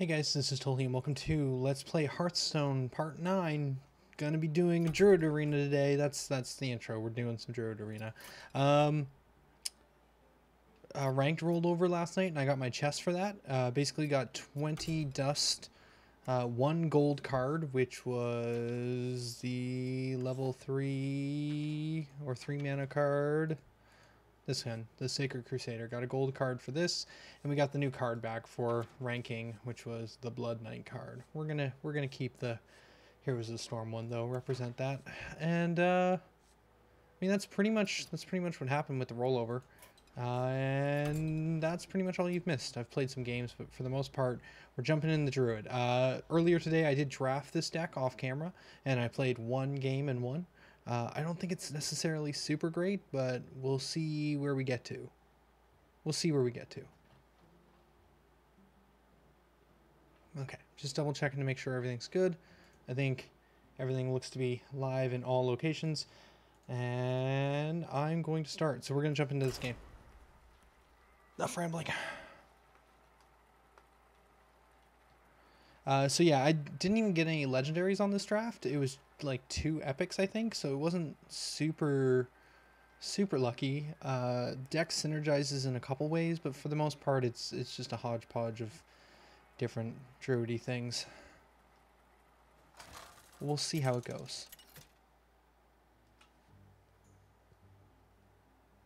Hey guys, this is Tolly and welcome to Let's Play Hearthstone Part 9. Gonna be doing Druid Arena today. That's the intro. We're doing some Druid Arena. Ranked rolled over last night and I got my chest for that. Basically got 20 dust, 1 gold card, which was the level 3 or 3 mana card. This one, the Sacred Crusader. Got a gold card for this, and we got the new card back for ranking, which was the Blood Knight card. We're gonna keep the Heroes of the Storm one though, represent that. And I mean that's pretty much what happened with the rollover. And that's pretty much all you've missed. I've played some games, but for the most part, we're jumping in the Druid. Earlier today, I did draft this deck off camera, and I played one game and won. I don't think it's necessarily super great, but we'll see where we get to. Okay, just double checking to make sure everything's good. I think everything looks to be live in all locations. And I'm going to start. So we're going to jump into this game. Enough rambling. So yeah, I didn't even get any legendaries on this draft. It was like 2 epics, I think, so it wasn't super lucky. Deck synergizes in a couple ways, but for the most part, it's just a hodgepodge of different druidy things. We'll see how it goes.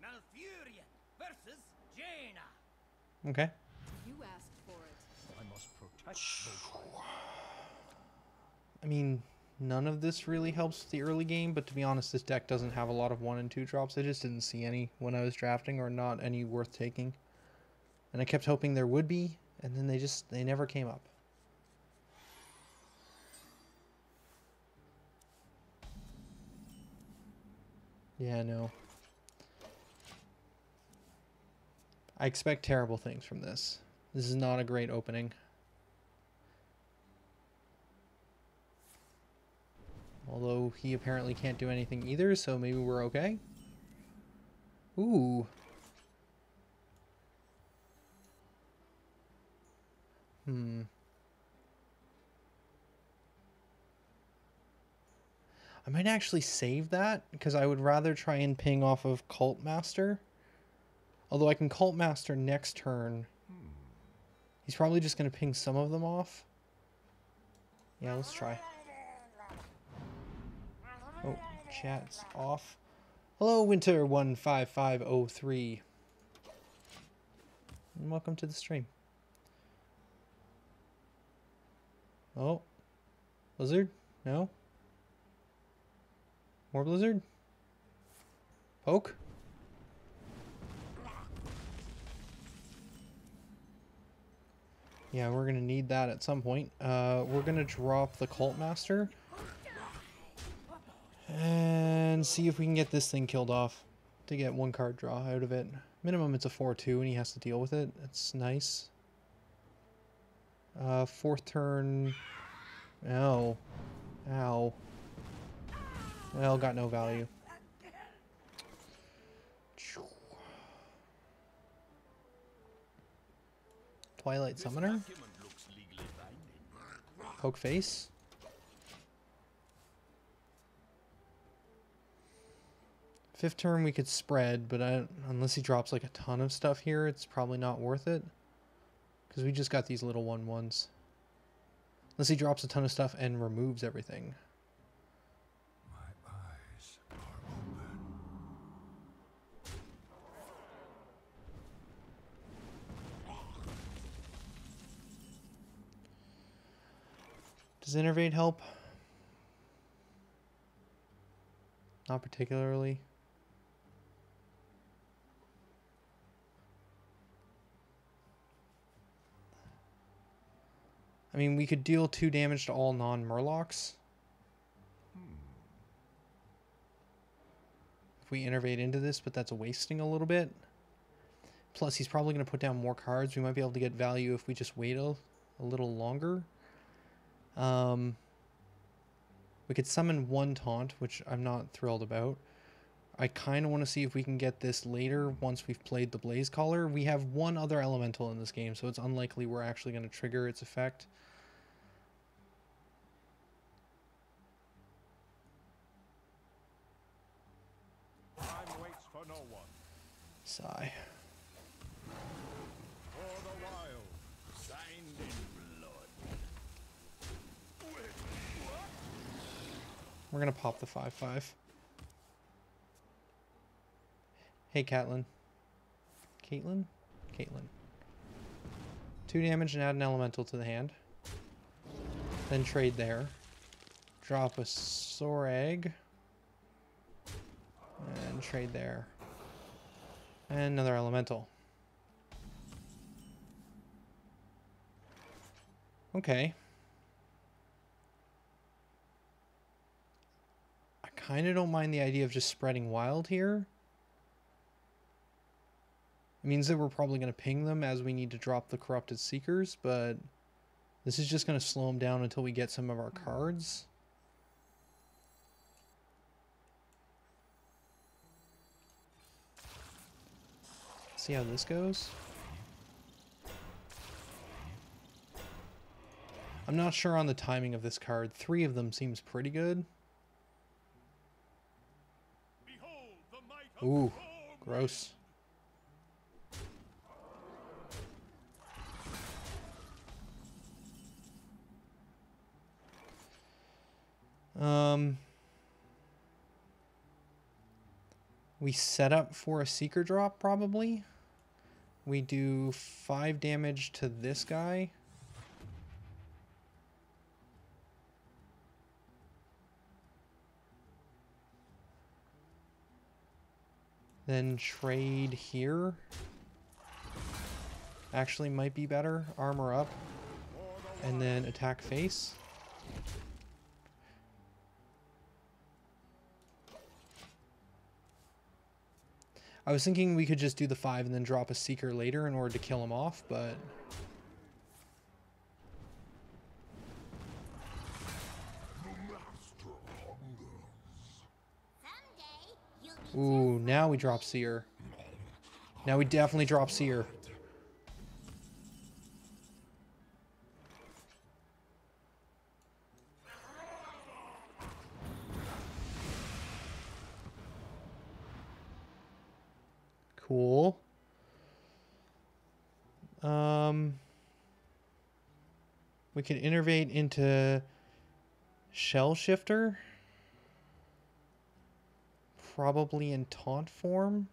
Malfurion versus Jaina. Okay. You asked for it. I must protect. I mean, none of this really helps the early game, but to be honest, this deck doesn't have a lot of 1 and 2 drops. I just didn't see any when I was drafting, or not any worth taking. And I kept hoping there would be, and then they never came up. Yeah, no. I expect terrible things from this. This is not a great opening. Although he apparently can't do anything either, so maybe we're okay. Ooh. I might actually save that, because I would rather try and ping off of Cult Master. Although I can Cult Master next turn. He's probably just going to ping some of them off. Yeah, let's try. Oh, chat's off. Hello, Winter15503. And welcome to the stream. Oh. Blizzard? No? More Blizzard? Poke? Yeah, we're going to need that at some point. We're going to drop the Cult Master. And see if we can get this thing killed off to get 1 card draw out of it. Minimum it's a 4/2 and he has to deal with it. It's nice. 4th turn. Ow. Ow. Well, got no value. Twilight Summoner. Poke face. Fifth turn we could spread, but unless he drops like a ton of stuff here, it's probably not worth it. Because we just got these little 1/1s. Unless he drops a ton of stuff and removes everything. My eyes are open. Does Innervate help? Not particularly. I mean, we could deal 2 damage to all non-Murlocs. If we innervate into this, but that's wasting a little bit. Plus, he's probably going to put down more cards. We might be able to get value if we just wait a little longer. We could summon 1 taunt, which I'm not thrilled about. I kind of want to see if we can get this later once we've played the Blaze Caller. We have one other elemental in this game, so it's unlikely we're actually going to trigger its effect. Time waits for no one. Sigh. For the wild, signed in blood. We're going to pop the 5/5. Hey, Caitlin. Caitlin? Caitlin. 2 damage and add an elemental to the hand. Then trade there. Drop a Sorag. And trade there. And another elemental. Okay. I kind of don't mind the idea of just spreading wild here. It means that we're probably going to ping them as we need to drop the Corrupted Seekers, but this is just going to slow them down until we get some of our cards. See how this goes. I'm not sure on the timing of this card. 3 of them seems pretty good. Behold the might of Ooh, Storm gross. We set up for a Seeker drop, probably. We do 5 damage to this guy. Then trade here. Actually might be better. Armor up. And then attack face. I was thinking we could just do the 5 and then drop a Seeker later in order to kill him off, but... Ooh, now we drop Seer. Now we definitely drop Seer. Cool. We can innervate into Shell Shifter. Probably in taunt form.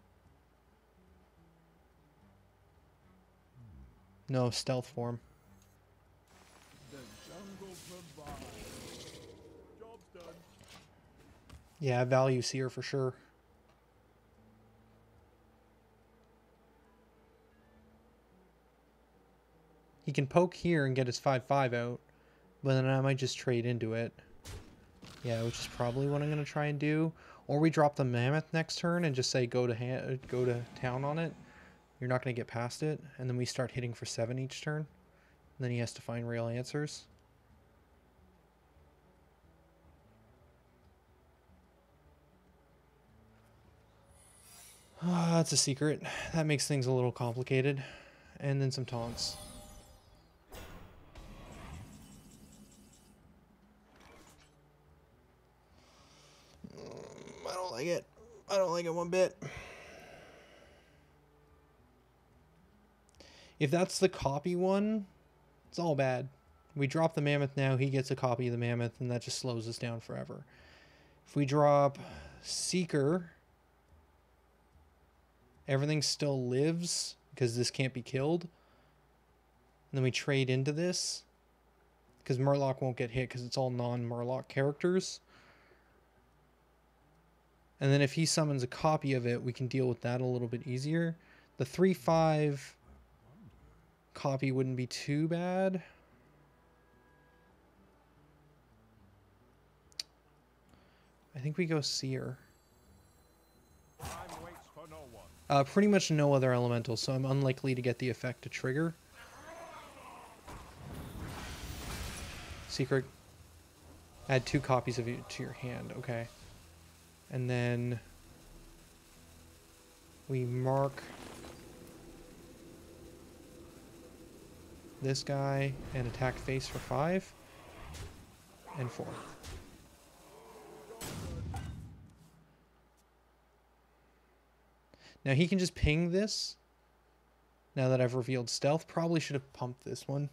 No, stealth form. The jungle provides. Job's done. Yeah, value Seer for sure. He can poke here and get his 5/5 out, but then I might just trade into it. Yeah, which is probably what I'm going to try and do. Or we drop the Mammoth next turn and just say go to town on it. You're not going to get past it. And then we start hitting for 7 each turn. And then he has to find real answers. That's a secret. That makes things a little complicated. And then some taunts. I don't like it. I don't like it one bit. If that's the copy one, it's all bad. We drop the Mammoth now, he gets a copy of the Mammoth, and that just slows us down forever. If we drop Seeker, everything still lives, because this can't be killed. And then we trade into this, because Murloc won't get hit, because it's all non-Murloc characters. And then if he summons a copy of it, we can deal with that a little bit easier. The 3/5 copy wouldn't be too bad. I think we go Seer. Time waits for no one. Pretty much no other elemental, so I'm unlikely to get the effect to trigger. Secret. Add 2 copies of it to your hand. Okay. And then We mark this guy and attack face for 5 and 4. Now he can just ping this. Now that I've revealed stealth, probably should have pumped this one.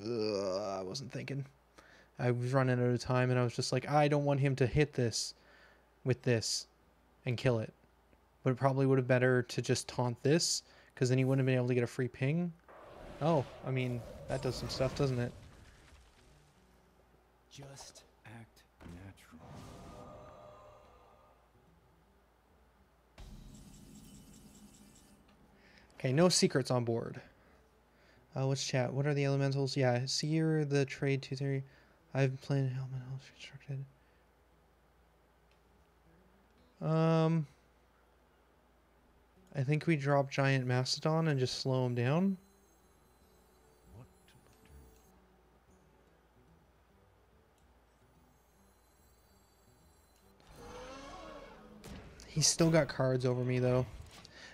I wasn't thinking. I was running out of time and I was just like, I don't want him to hit this with this and kill it. But it probably would have been better to just taunt this, because then he wouldn't have been able to get a free ping. Oh, I mean, that does some stuff, doesn't it? Just act natural. Okay, no secrets on board. What's chat? What are the elementals? Yeah, Seer, the trade 2-3. I've been playing elementals constructed. I think we drop Giant Mastodon and just slow him down. What to do? He's still got cards over me though.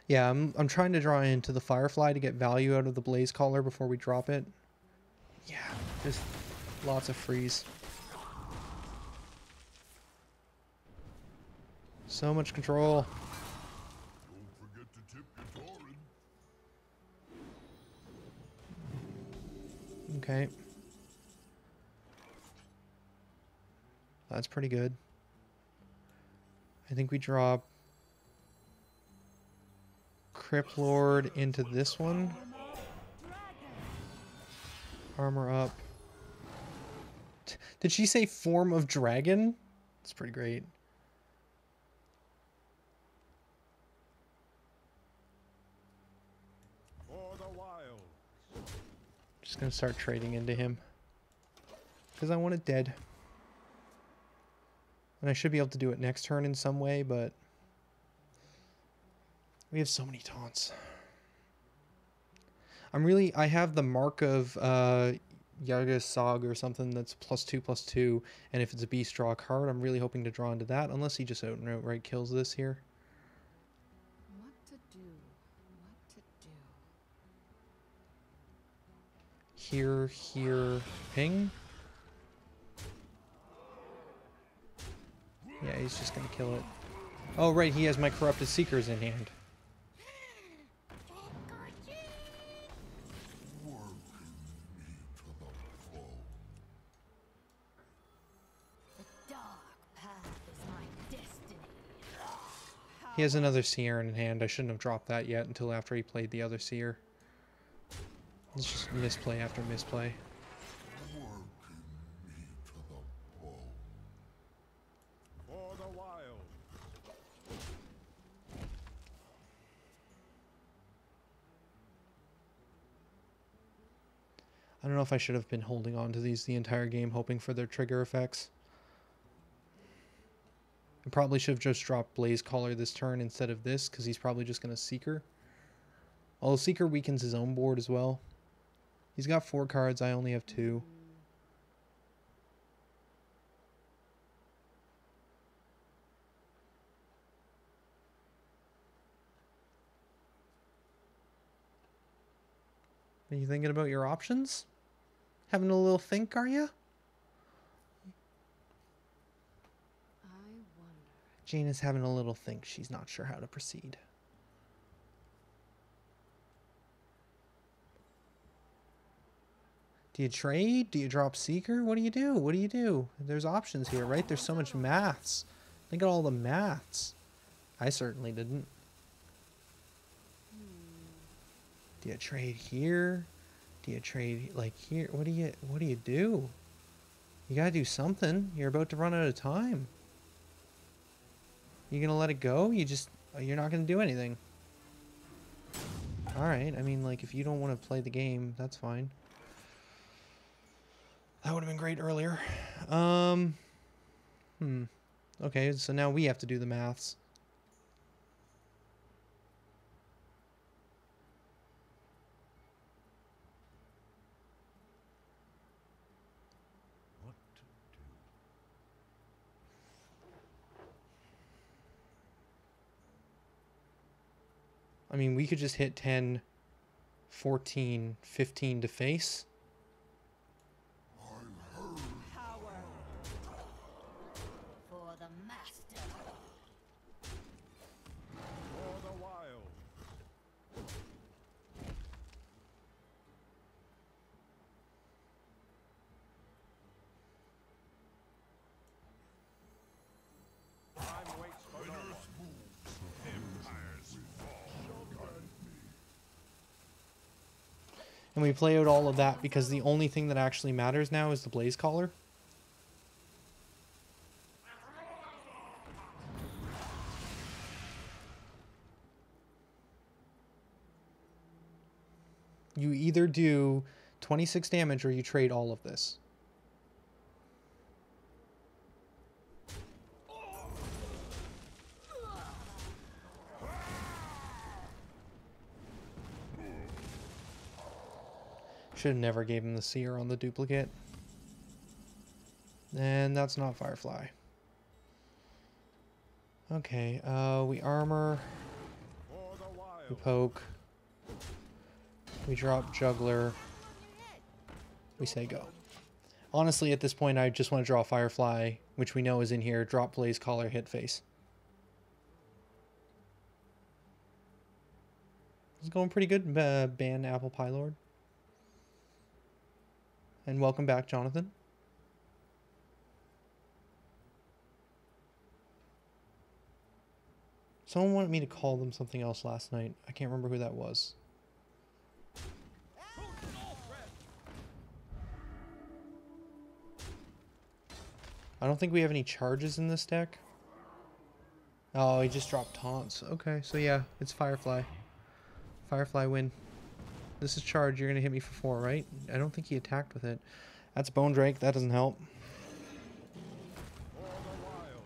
Yeah, I'm trying to draw into the Firefly to get value out of the Blaze Caller before we drop it. Yeah, just lots of freeze. So much control. Don't forget to tip your Tauren. Okay. That's pretty good. I think we drop Crypt Lord into this one. Armor up. Did she say form of dragon? That's pretty great. For the wild. Just gonna start trading into him. Because I want it dead. And I should be able to do it next turn in some way, but we have so many taunts. I have the mark of Yagasog or something that's +2/+2, and if it's a beast, draw a card. I'm really hoping to draw into that, unless he just outright kills this here. What to do? What to do? Here, ping. Yeah, he's just gonna kill it. Oh, right, he has my Corrupted Seekers in hand. He has another Seer in hand. I shouldn't have dropped that yet until after he played the other Seer. It's just misplay after misplay. For the wild. I don't know if I should have been holding on to these the entire game, hoping for their trigger effects. I probably should have just dropped Blaze Caller this turn instead of this, because he's probably just going to Seeker. Although Seeker weakens his own board as well. He's got 4 cards, I only have 2. Are you thinking about your options? Having a little think, are you? I wonder. Jane is having a little think. She's not sure how to proceed. Do you trade? Do you drop Seeker? What do you do? What do you do? There's options here, right? There's so much maths. Think of all the maths. I certainly didn't. Do you trade here? Do you trade like here? What do you do? You gotta do something. You're about to run out of time. You gonna let it go? You're not gonna do anything. Alright, I mean, like, if you don't want to play the game, that's fine. That would have been great earlier. Okay, so now we have to do the maths. What to do? I mean, we could just hit 10, 14, 15 to face. Power for the master. For the wild. Time waits for no one. Empires fall. And we play out all of that because the only thing that actually matters now is the Blaze Caller. You either do 26 damage or you trade all of this. Should have never gave him the Seer on the duplicate. And that's not Firefly. Okay, we armor. For the wild. We poke. We drop Juggler. We say go. Honestly, at this point, I just want to draw Firefly, which we know is in here. Drop Blaze Caller, hit face. It's going pretty good, ban Apple Pie Lord. And welcome back, Jonathan. Someone wanted me to call them something else last night. I can't remember who that was. I don't think we have any charges in this deck. Oh, he just dropped taunts. Okay, so yeah, it's Firefly. Firefly win. This is charge. You're going to hit me for 4, right? I don't think he attacked with it. That's Bone Drake. That doesn't help. For the wild.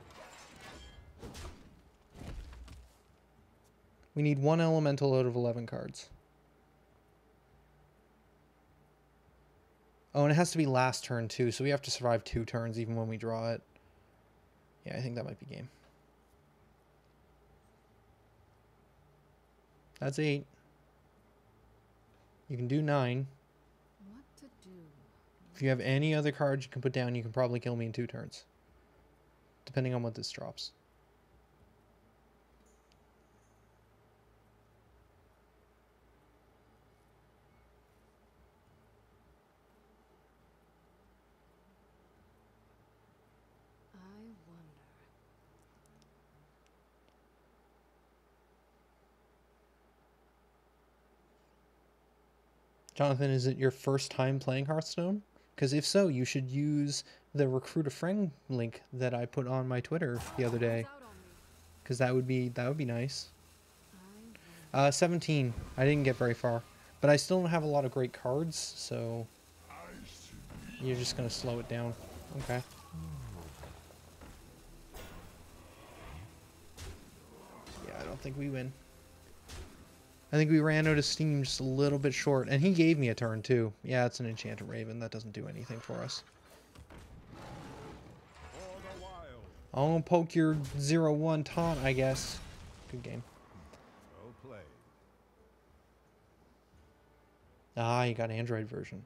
We need 1 elemental out of 11 cards. Oh, and it has to be last turn too, so we have to survive 2 turns even when we draw it. Yeah, I think that might be game. That's 8. You can do 9. What to do? If you have any other cards you can put down, you can probably kill me in 2 turns. Depending on what this drops. I wonder. Jonathan, is it your first time playing Hearthstone? Because if so, you should use the Recruit a Friend link that I put on my Twitter the other day. Out on me. Because that would be nice. I wonder. 17. I didn't get very far. But I still don't have a lot of great cards, so you're just going to slow it down. Okay. Yeah, I don't think we win. I think we ran out of steam just a little bit short. And he gave me a turn, too. Yeah, it's an Enchanted Raven. That doesn't do anything for us. For the wild. I'm going to poke your 0-1 taunt, I guess. Good game. Well played. Ah, you got Android version.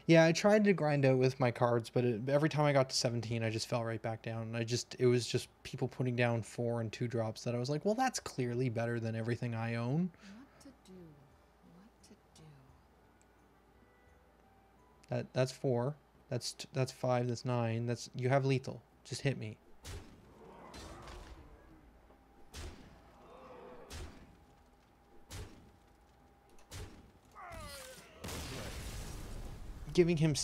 Yeah, I tried to grind out with my cards, but every time I got to 17, I just fell right back down. It was just people putting down 4 and 2 drops that I was like, well, that's clearly better than everything I own. What to do? What to do? That's 4. That's 5. That's 9. You have lethal. Just hit me. Giving him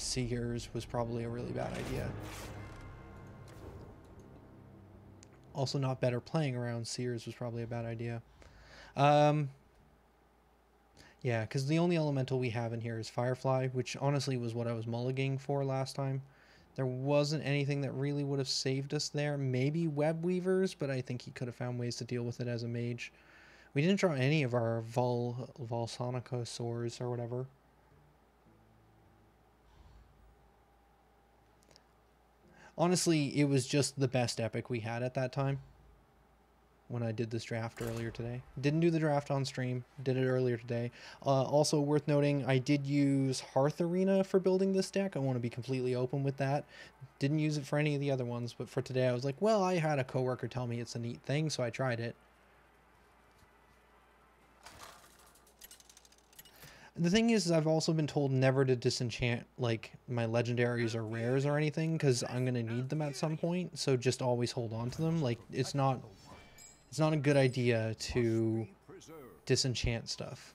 Seers was probably a really bad idea. Also, not better playing around Seers was probably a bad idea. Yeah, because the only elemental we have in here is Firefly, which honestly was what I was mulliganing for last time. There wasn't anything that really would have saved us there. Maybe Web Weavers, but I think he could have found ways to deal with it as a mage. We didn't draw any of our Volsonicosaurs or whatever. Honestly, it was just the best epic we had at that time when I did this draft earlier today. Didn't do the draft on stream, did it earlier today. Also worth noting, I did use Hearth Arena for building this deck. I want to be completely open with that. Didn't use it for any of the other ones, but for today I was like, well, I had a coworker tell me it's a neat thing, so I tried it. The thing is I've also been told never to disenchant, like, my legendaries or rares or anything, because I'm going to need them at some point, so just always hold on to them. Like, it's not a good idea to disenchant stuff.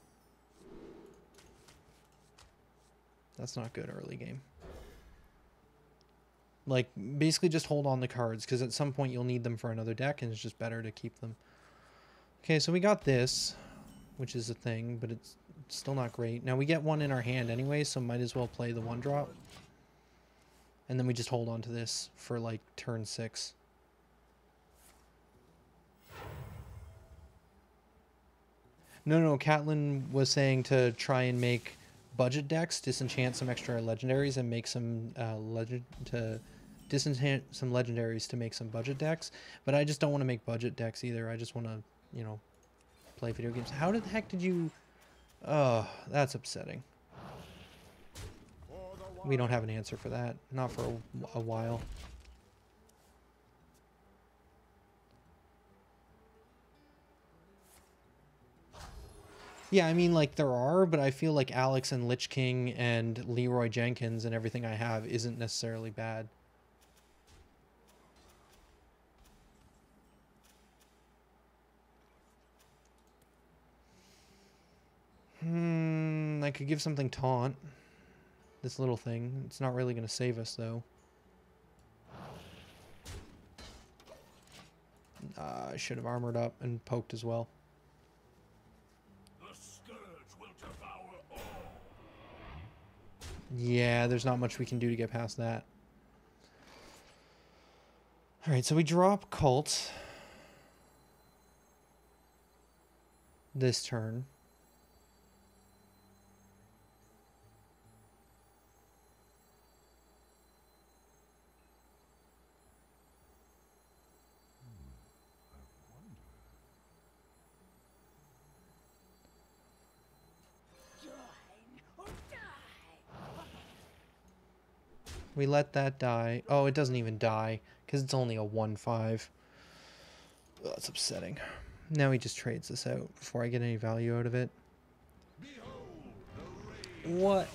That's not good early game. Like, basically just hold on the cards, because at some point you'll need them for another deck, and it's just better to keep them. Okay, so we got this, which is a thing, but it's still not great. Now we get one in our hand anyway, so might as well play the 1-drop. And then we just hold on to this for, like, turn 6. No, Catelyn was saying to try and make budget decks, disenchant some extra legendaries, and make some disenchant some legendaries to make some budget decks. But I just don't want to make budget decks either. I just want to, you know, play video games. How the heck did you... Oh, that's upsetting. We don't have an answer for that. Not for a while. Yeah, I mean, like, there are, but I feel like Alex and Lich King and Leroy Jenkins and everything I have isn't necessarily bad. I could give something taunt. This little thing. It's not really going to save us, though. I should have armored up and poked as well. Yeah, there's not much we can do to get past that. Alright, so we drop Cult this turn. We let that die. Oh, it doesn't even die because it's only a 1/5. Oh, that's upsetting. Now he just trades this out before I get any value out of it. What?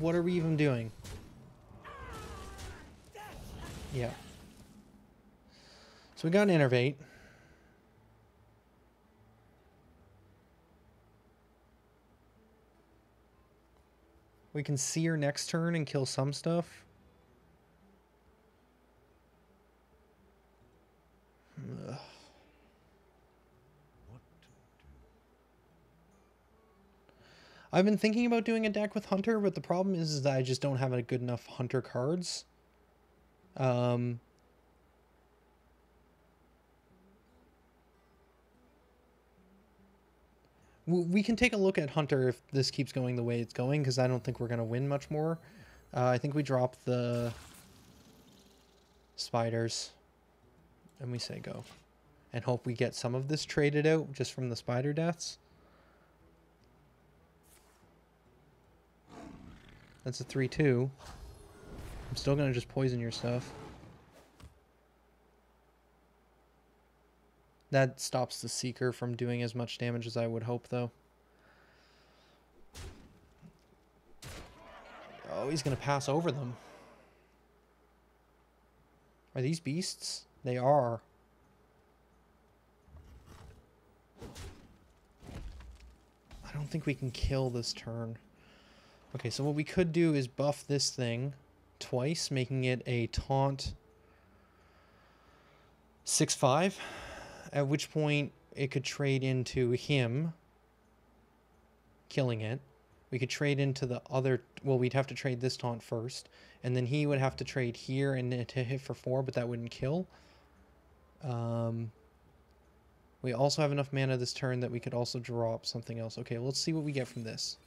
What are we even doing? Yeah. So we got an Innervate. We can Seer next turn and kill some stuff. Ugh. I've been thinking about doing a deck with Hunter, but the problem is that I just don't have a good enough Hunter cards. We can take a look at Hunter if this keeps going the way it's going, because I don't think we're going to win much more. I think we drop the spiders and we say go. And hope we get some of this traded out just from the spider deaths. That's a 3/2. I'm still going to just poison your stuff. That stops the Seeker from doing as much damage as I would hope, though. Oh, he's going to pass over them. Are these beasts? They are. I don't think we can kill this turn. Okay, so what we could do is buff this thing twice, making it a taunt 6/5. At which point it could trade into him killing it. We could trade into the other... Well, we'd have to trade this taunt first. And then he would have to trade here and to hit for 4, but that wouldn't kill. We also have enough mana this turn that we could also drop something else. Okay, let's see what we get from this.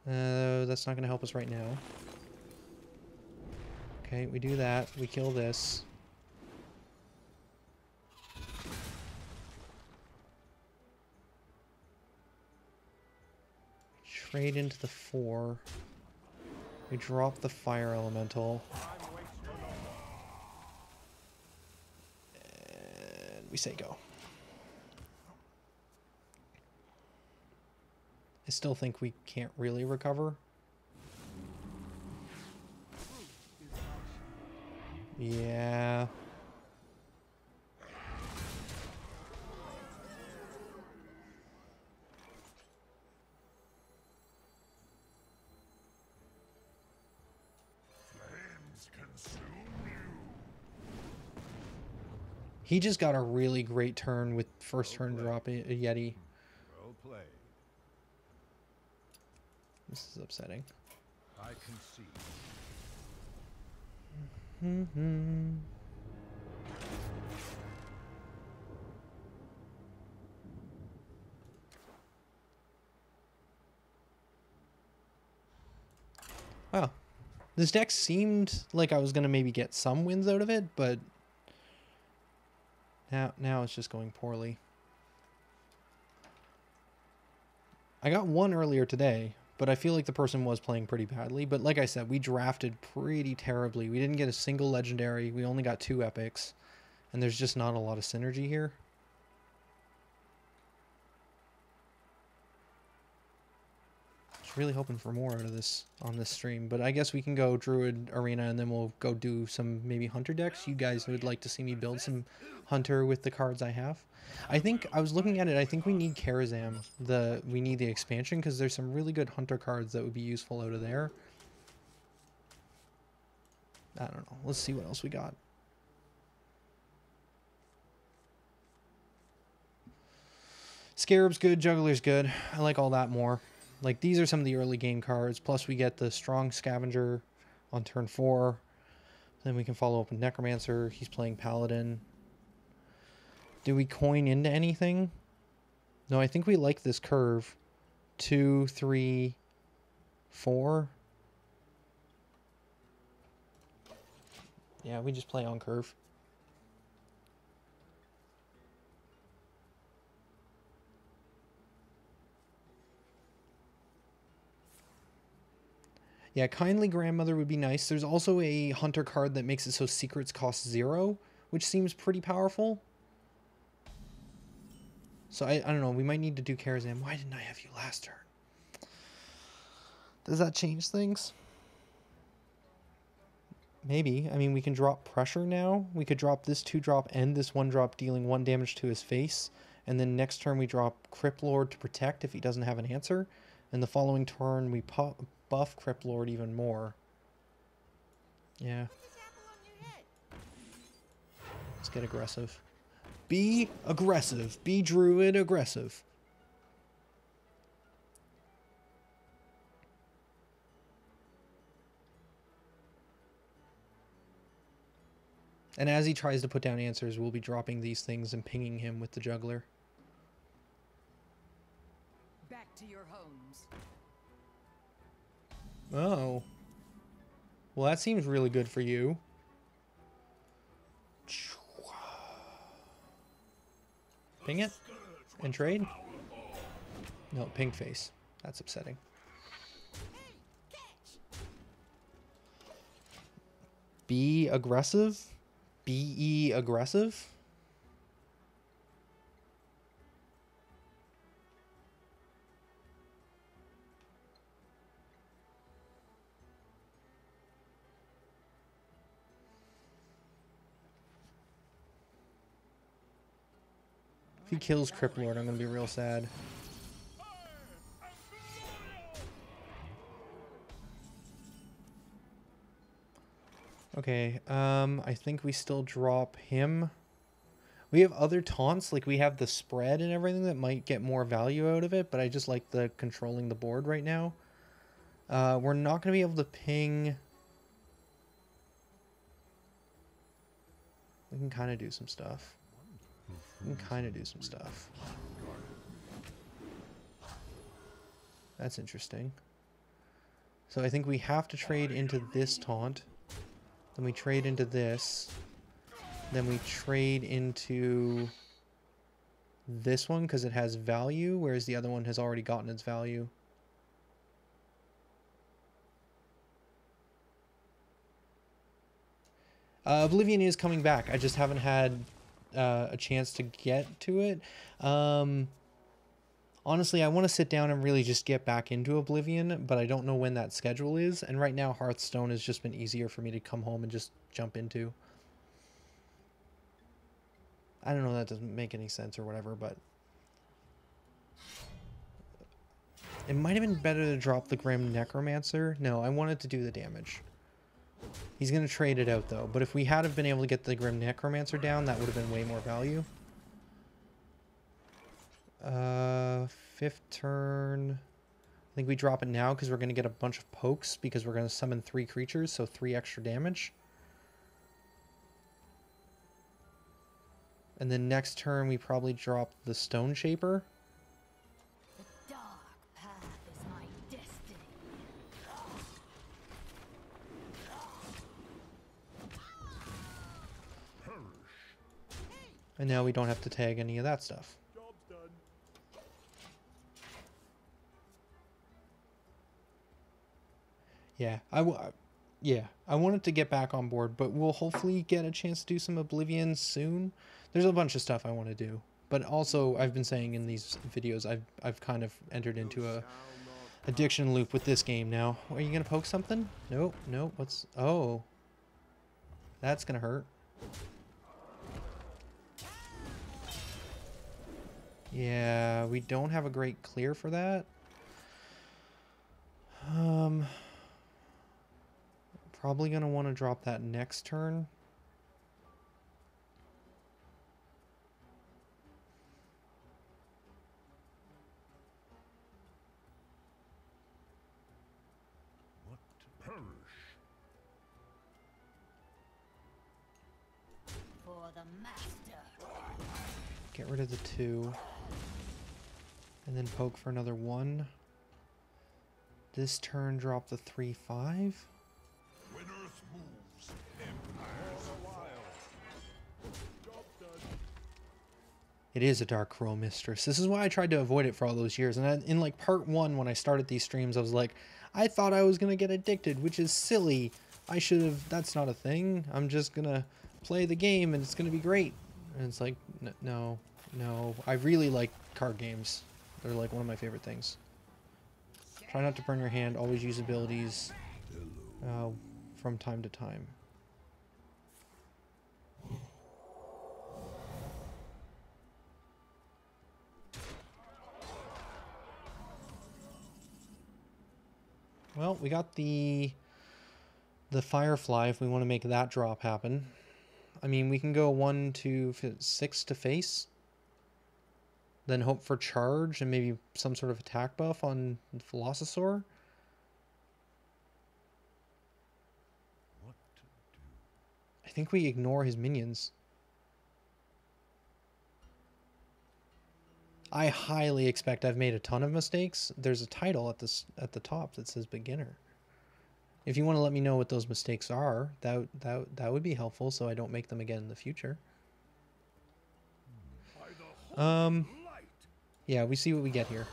That's not going to help us right now. Okay, we do that. We kill this. Trade into the 4. We drop the fire elemental. Time waits for no one. And we say go. I still think we can't really recover. Yeah. Flames consume you. He just got a really great turn with first turn drop a Yeti. Well played. This is upsetting. I concede. Wow. This deck seemed like I was going to maybe get some wins out of it, but now it's just going poorly. I got one earlier today, but I feel like the person was playing pretty badly. But like I said, we drafted pretty terribly. We didn't get a single legendary. We only got 2 epics. And there's just not a lot of synergy here. I was really hoping for more out of this on this stream. But I guess we can go Druid Arena and then we'll go do some maybe Hunter decks. You guys would like to see me build some Hunter with the cards I have. I think, I was looking at it, I think we need Karazam. We need the expansion because there's some really good Hunter cards that would be useful out of there. I don't know. Let's see what else we got. Scarab's good, Juggler's good. I like all that more. Like, these are some of the early game cards. Plus, we get the Strong Scavenger on turn 4. Then we can follow up with Necromancer. He's playing Paladin. Do we coin into anything? No, I think we like this curve. 2, 3, 4. Yeah, we just play on curve. Yeah, Kindly Grandmother would be nice. There's also a Hunter card that makes it so secrets cost 0, which seems pretty powerful. So I don't know, we might need to do Karazam. Why didn't I have you last turn? Does that change things? Maybe. I mean, we can drop Pressure now. We could drop this 2-drop and this 1-drop, dealing 1 damage to his face. And then next turn we drop Crypt Lord to protect if he doesn't have an answer. And the following turn we buff Crypt Lord even more. Yeah. Let's get aggressive. Be aggressive. Be Druid aggressive. And as he tries to put down answers, we'll be dropping these things and pinging him with the juggler. Back to your homes. Oh. Well, that seems really good for you. Ping it? And trade? No, pink face. That's upsetting. Be aggressive? Be aggressive? If he kills Crypt Lord, I'm going to be real sad. Okay, I think we still drop him. We have other taunts, like we have the spread and everything that might get more value out of it, but I just like the controlling the board right now. We're not going to be able to ping. We can kind of do some stuff. That's interesting. So I think we have to trade into this taunt. Then we trade into this. Then we trade into this one because it has value, whereas the other one has already gotten its value. Oblivion is coming back. I just haven't had a chance to get to it. Honestly, I want to sit down and really just get back into Oblivion, but I don't know when that schedule is. And right now, Hearthstone has just been easier for me to come home and just jump into. I don't know, that doesn't make any sense or whatever, but it might have been better to drop the Grim Necromancer. No, I wanted to do the damage. He's going to trade it out, though. But if we had have been able to get the Grim Necromancer down, that would have been way more value. Fifth turn. I think we drop it now because we're going to get a bunch of pokes because we're going to summon 3 creatures, so 3 extra damage. And then next turn, we probably drop the Stone Shaper. The dark path is my destiny. And now we don't have to tag any of that stuff. Job's done. Yeah, I wanted to get back on board, but we'll hopefully get a chance to do some Oblivion soon. There's a bunch of stuff I want to do, but also I've been saying in these videos I've kind of entered into a addiction loop with this game now. Are you gonna poke something? Nope, nope. What's... Oh, that's gonna hurt. Yeah, we don't have a great clear for that. Probably gonna want to drop that next turn. What to perish? For the master. Get rid of the 2. And then poke for another 1. This turn drop the 3/5. When Earth moves, empires wild. Job's done. It is a Dark Cruel Mistress. This is why I tried to avoid it for all those years. And in like part 1, when I started these streams, I was like, I thought I was going to get addicted, which is silly. I should have... That's not a thing. I'm just going to play the game and it's going to be great. And it's like, no. I really like card games. They're like one of my favorite things. Try not to burn your hand. Always use abilities from time to time. Well, we got the Firefly if we want to make that drop happen. I mean, we can go 1, 2, 6 to face. Then hope for charge and maybe some sort of attack buff on Philosopher. What to do? I think we ignore his minions. I highly expect I've made a ton of mistakes. There's a title at the top that says beginner. If you want to let me know what those mistakes are, that would be helpful so I don't make them again in the future. Yeah, we see what we get here.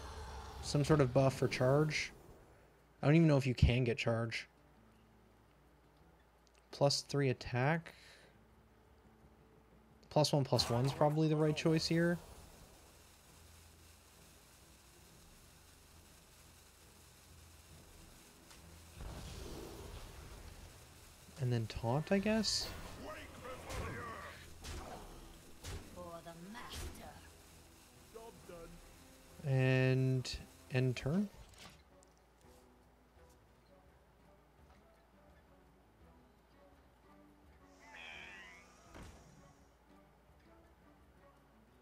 Some sort of buff for charge. I don't even know if you can get charge. +3 attack. +1/+1 is probably the right choice here. And then taunt, I guess? For the master. Job's done. And end turn.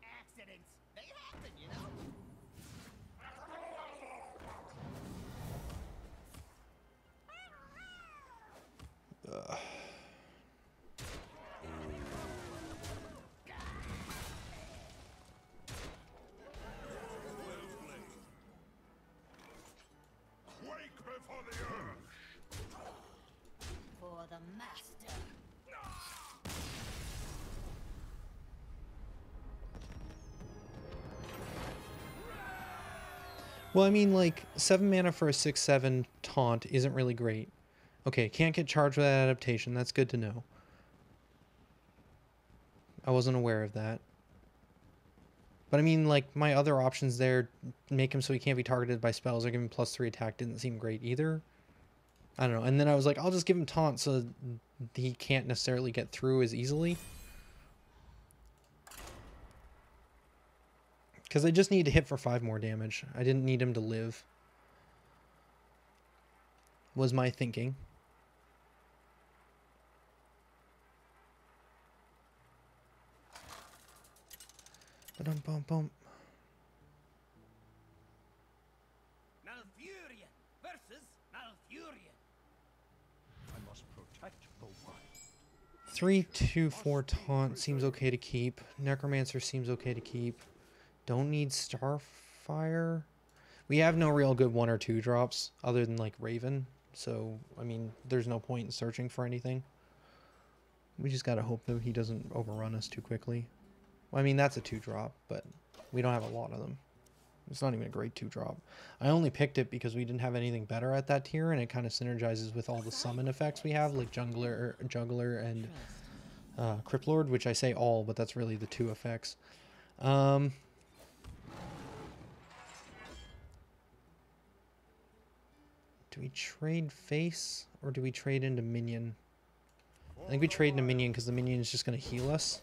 Accidents. They happen, you know. before the urge. For the master. Well, I mean, like, 7 mana for a 6/7 taunt isn't really great. Okay, can't get charged with that adaptation. That's good to know. I wasn't aware of that. But I mean, like, my other options there, make him so he can't be targeted by spells or give him +3 attack, didn't seem great either. I don't know. And then I was like, I'll just give him taunt so he can't necessarily get through as easily. Because I just need to hit for 5 more damage. I didn't need him to live. Was my thinking. Ba-dum-bum-bum. Malfurion versus Malfurion. I must protect the wild. 3/2/4 taunt seems okay to keep. Necromancer seems okay to keep. Don't need Starfire. We have no real good 1 or 2 drops other than like Raven. So, I mean, there's no point in searching for anything. We just gotta hope that he doesn't overrun us too quickly. Well, I mean, that's a 2-drop, but we don't have a lot of them. It's not even a great 2-drop. I only picked it because we didn't have anything better at that tier, and it kind of synergizes with all the summon effects we have, like Juggler and Crypt Lord, which I say all, but that's really the 2 effects. Do we trade face, or do we trade into minion? I think we trade into minion because the minion is just going to heal us.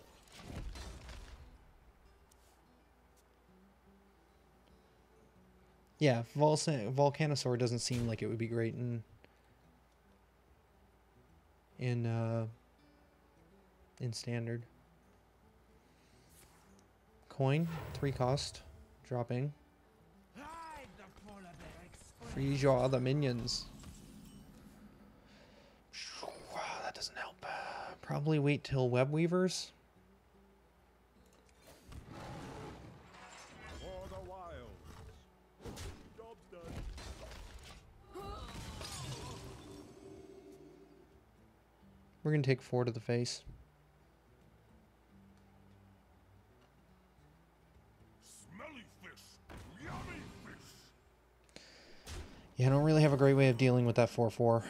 Yeah, Volcanosaur doesn't seem like it would be great in standard. Coin, 3 cost, dropping. Freeze your other minions. Wow, that doesn't help. Probably wait till Web Weavers. For the wilds. Job's done. We're going to take 4 to the face. Smelly fish. Yummy fish. Yeah, I don't really have a great way of dealing with that 4/4.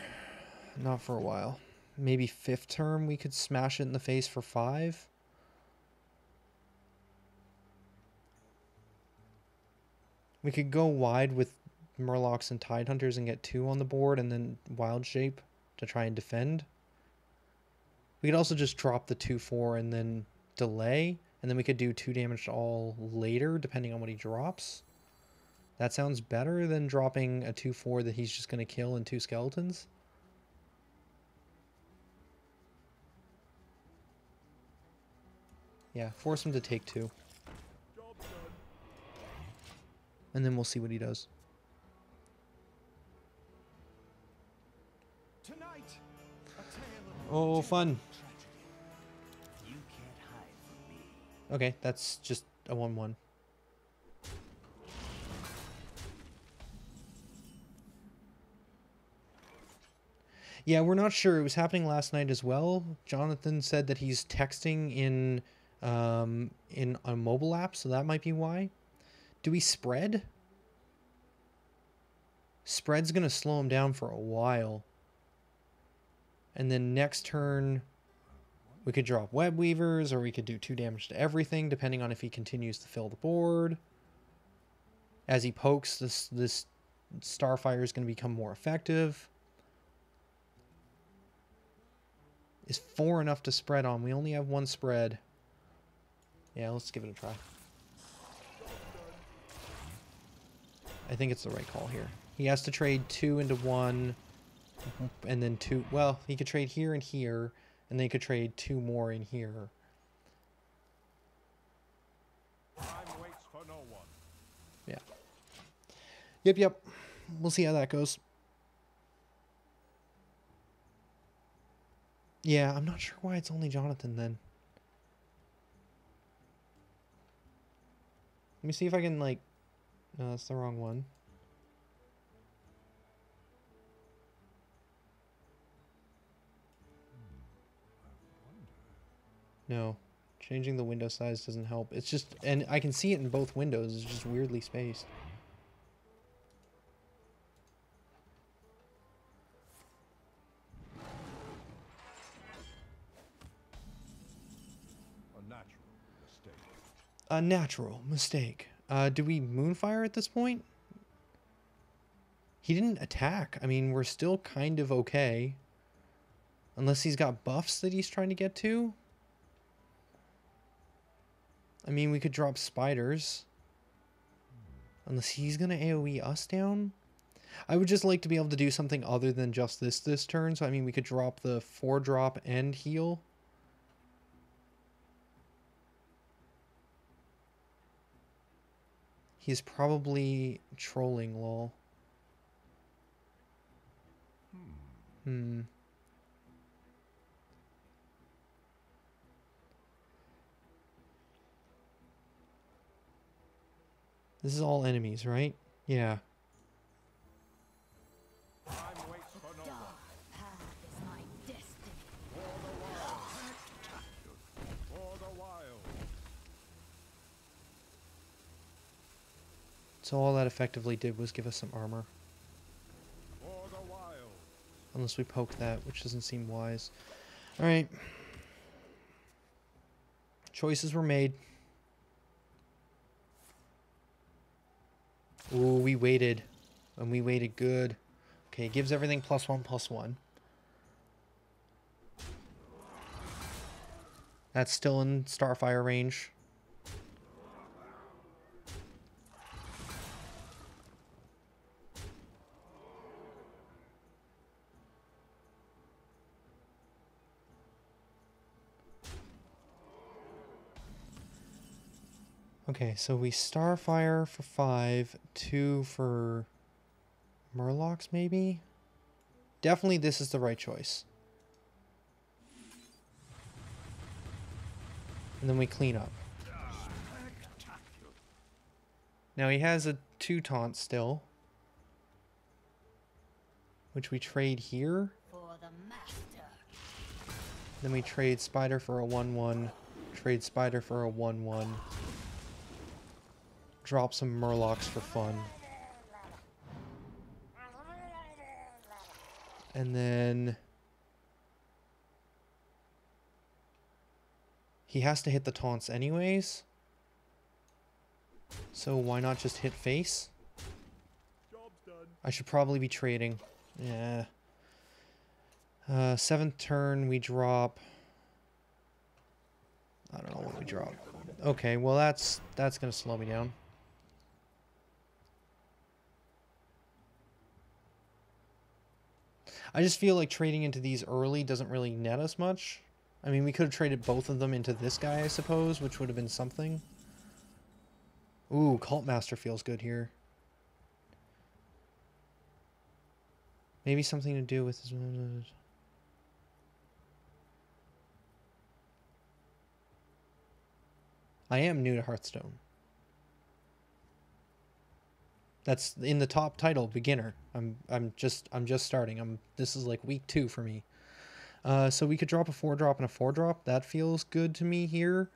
Not for a while. Maybe 5th turn we could smash it in the face for 5. We could go wide with Murlocs and Tidehunters and get 2 on the board and then Wild Shape to try and defend. We could also just drop the 2/4 and then delay, and then we could do 2 damage to all later depending on what he drops. That sounds better than dropping a 2/4 that he's just going to kill in 2 skeletons. Yeah, force him to take 2. Job's done. And then we'll see what he does. Tonight, a tale of Oh, fun. tragedy. You can't hide from me. Okay, that's just a 1/1. Yeah, we're not sure. It was happening last night as well. Jonathan said that he's texting in a mobile app, so that might be why. Do we spread? Spread's going to slow him down for a while. And then next turn, we could drop Web Weavers, or we could do 2 damage to everything, depending on if he continues to fill the board. As he pokes, this Starfire is going to become more effective. Is 4 enough to spread on? We only have 1 spread. Yeah, let's give it a try. I think it's the right call here. He has to trade 2 into 1, and then 2. Well, he could trade here and here, and then he could trade 2 more in here. Time waits for no one. Yeah. Yep. We'll see how that goes. Yeah, I'm not sure why it's only Jonathan then. Let me see if I can, like... No, that's the wrong one. No. Changing the window size doesn't help. It's just, and I can see it in both windows. It's just weirdly spaced. A natural mistake. A natural mistake. Do we Moonfire at this point? He didn't attack. I mean, we're still kind of okay. Unless he's got buffs that he's trying to get to. I mean, we could drop spiders. Unless he's going to AoE us down. I would just like to be able to do something other than just this turn. So, I mean, we could drop the 4-drop and heal. He's probably trolling, lol. This is all enemies, right? Yeah. Time waits for no one. Dark path is my destiny. For the wild. So all that effectively did was give us some armor. For the wild. Unless we poke that, which doesn't seem wise. Alright. Choices were made. Ooh, we waited. And we waited good. Okay, gives everything +1/+1. That's still in Starfire range. Okay, so we Starfire for 5, 2 for Murlocs, maybe? Definitely this is the right choice. And then we clean up. Now he has a 2 taunt still. Which we trade here. For the master. Then we trade Spider for a 1/1. Trade Spider for a 1/1. Drop some Murlocs for fun. And then he has to hit the taunts anyways. So why not just hit face? Job's done. I should probably be trading. Yeah. 7th turn we drop. I don't know what we drop. Okay, well that's gonna slow me down. I just feel like trading into these early doesn't really net us much. I mean, we could have traded both of them into this guy, I suppose, which would have been something. Ooh, Cult Master feels good here. Maybe something to do with his... I am new to Hearthstone. That's in the top title, beginner. I'm just starting. This is like week 2 for me. So we could drop a 4-drop and a 4-drop. That feels good to me here.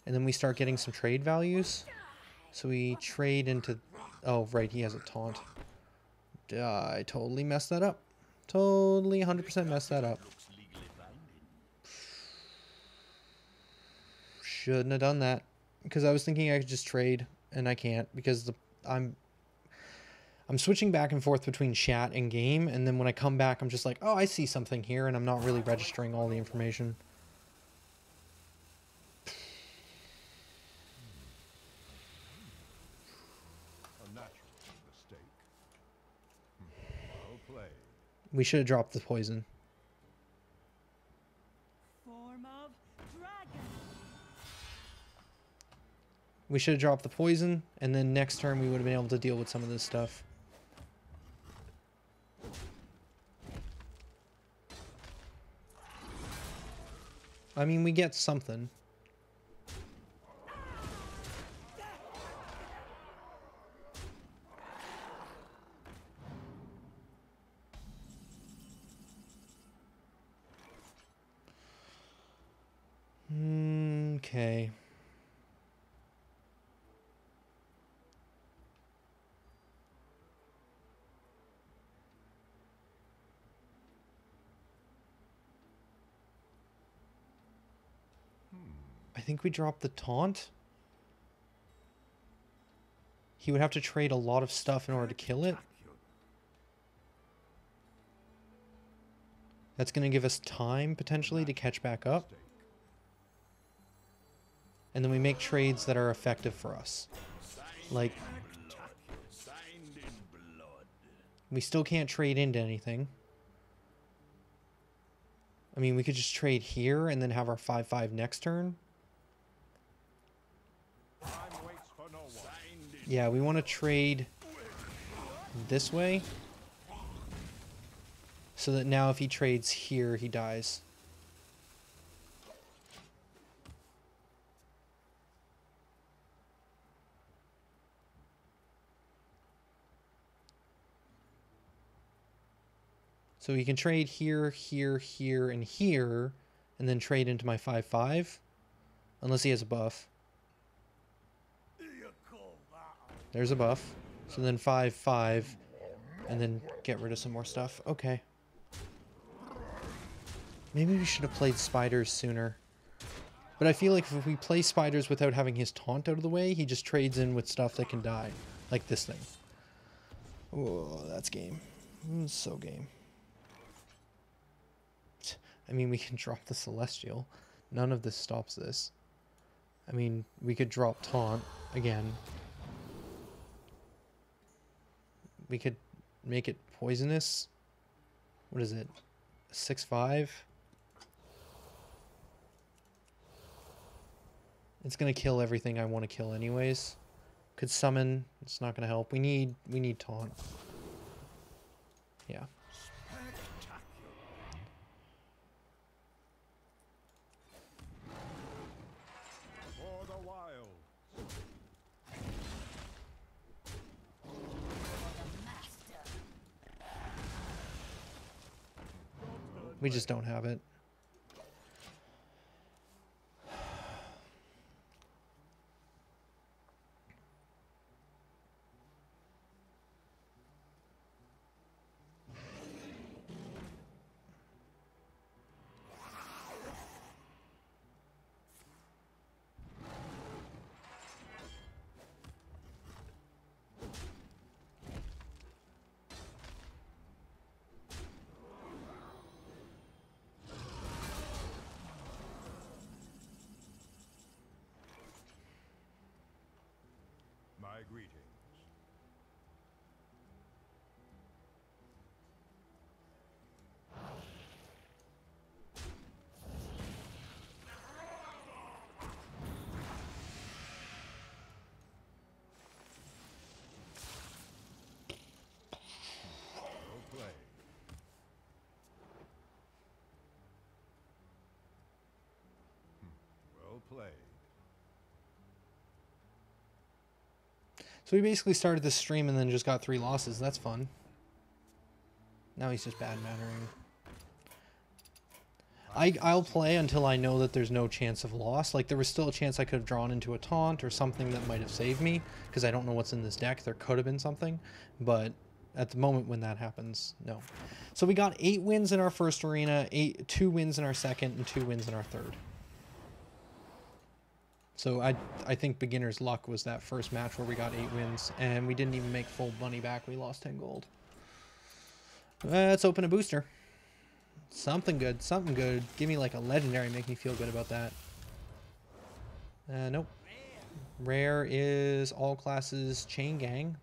And then we start getting some trade values. So we trade into... Oh, right, he has a taunt. I totally messed that up. Totally 100% messed that up. Shouldn't have done that. Because I was thinking I could just trade, and I can't. Because I'm switching back and forth between chat and game, and then when I come back, I'm just like, oh, I see something here, and I'm not really registering all the information. A natural mistake. Well played. We should have dropped the poison. Form of dragon. We should have dropped the poison, and then next turn we would have been able to deal with some of this stuff. I mean, we get something. Okay. I think we dropped the taunt. He would have to trade a lot of stuff in order to kill it. That's going to give us time, potentially, to catch back up. And then we make trades that are effective for us. Like, we still can't trade into anything. I mean, we could just trade here and then have our 5/5 next turn. Time waits for no one. Yeah, we want to trade this way. So that now if he trades here, he dies. So he can trade here, here, here, and here, and then trade into my 5/5. Unless he has a buff. There's a buff. So then 5/5, and then get rid of some more stuff. Okay. Maybe we should have played spiders sooner. But I feel like if we play spiders without having his taunt out of the way, he just trades in with stuff that can die. Like this thing. Oh, that's game. So game. I mean, we can drop the Celestial. None of this stops this. I mean, we could drop taunt again. We could make it poisonous. What is it? 6/5? It's gonna kill everything I want to kill anyways. Could summon. It's not gonna help. We need taunt. Yeah. For the wild. We just don't have it. My greetings. Well played. Well played. So we basically started this stream and then just got 3 losses. That's fun. Now he's just bad mannering. I'll play until I know that there's no chance of loss. Like, there was still a chance I could have drawn into a taunt or something that might have saved me, because I don't know what's in this deck. There could have been something, but at the moment when that happens, no. So we got 8 wins in our first arena, 2 wins in our second, and 2 wins in our third. So I think beginner's luck was that first match where we got 8 wins, and we didn't even make full money back. We lost 10 gold. Let's open a booster. Something good, something good. Give me like a legendary, make me feel good about that. Nope. Rare is all classes Chain Gang.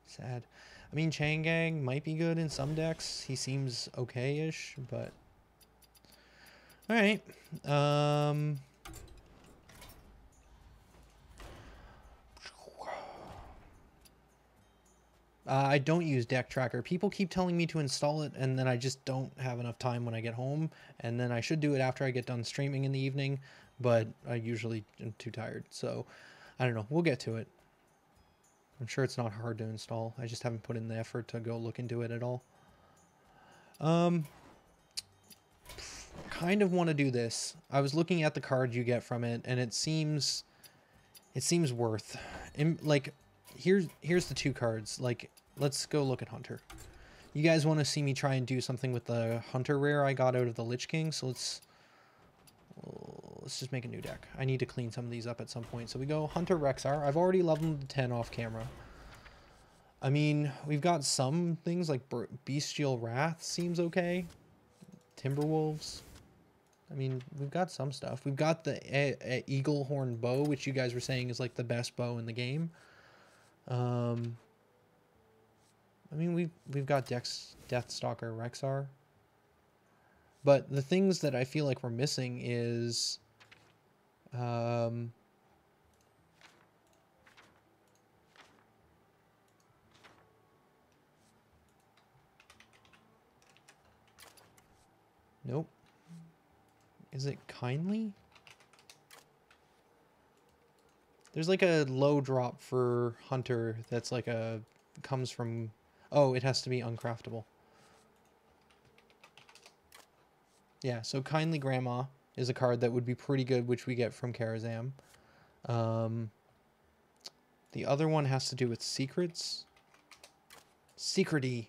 Sad. I mean, Chain Gang might be good in some decks. He seems okay-ish, but... Alright. I don't use Deck Tracker. People keep telling me to install it, and then I just don't have enough time when I get home. And then I should do it after I get done streaming in the evening, but I usually am too tired. So, I don't know. We'll get to it. I'm sure it's not hard to install. I just haven't put in the effort to go look into it at all. kind of want to do this. I was looking at the card you get from it, and it seems worth. Like, here's the 2 cards. Like, let's go look at Hunter. You guys want to see me try and do something with the Hunter rare I got out of the Lich King, so let's just make a new deck. I need to clean some of these up at some point. So we go Hunter Rexar. I've already leveled to 10 off camera. I mean, we've got some things like Bestial Wrath seems okay. Timberwolves. I mean, we've got some stuff. We've got the Eagle Horn Bow, which you guys were saying is like the best bow in the game. I mean, we've got Deathstalker Rexar. But the things that I feel like we're missing is... Nope. Is it Kindly? There's like a low drop for Hunter that's like comes from... Oh, it has to be uncraftable. Yeah, so Kindly Grandma is a card that would be pretty good, which we get from Karazam. The other one has to do with secrets. Secrety.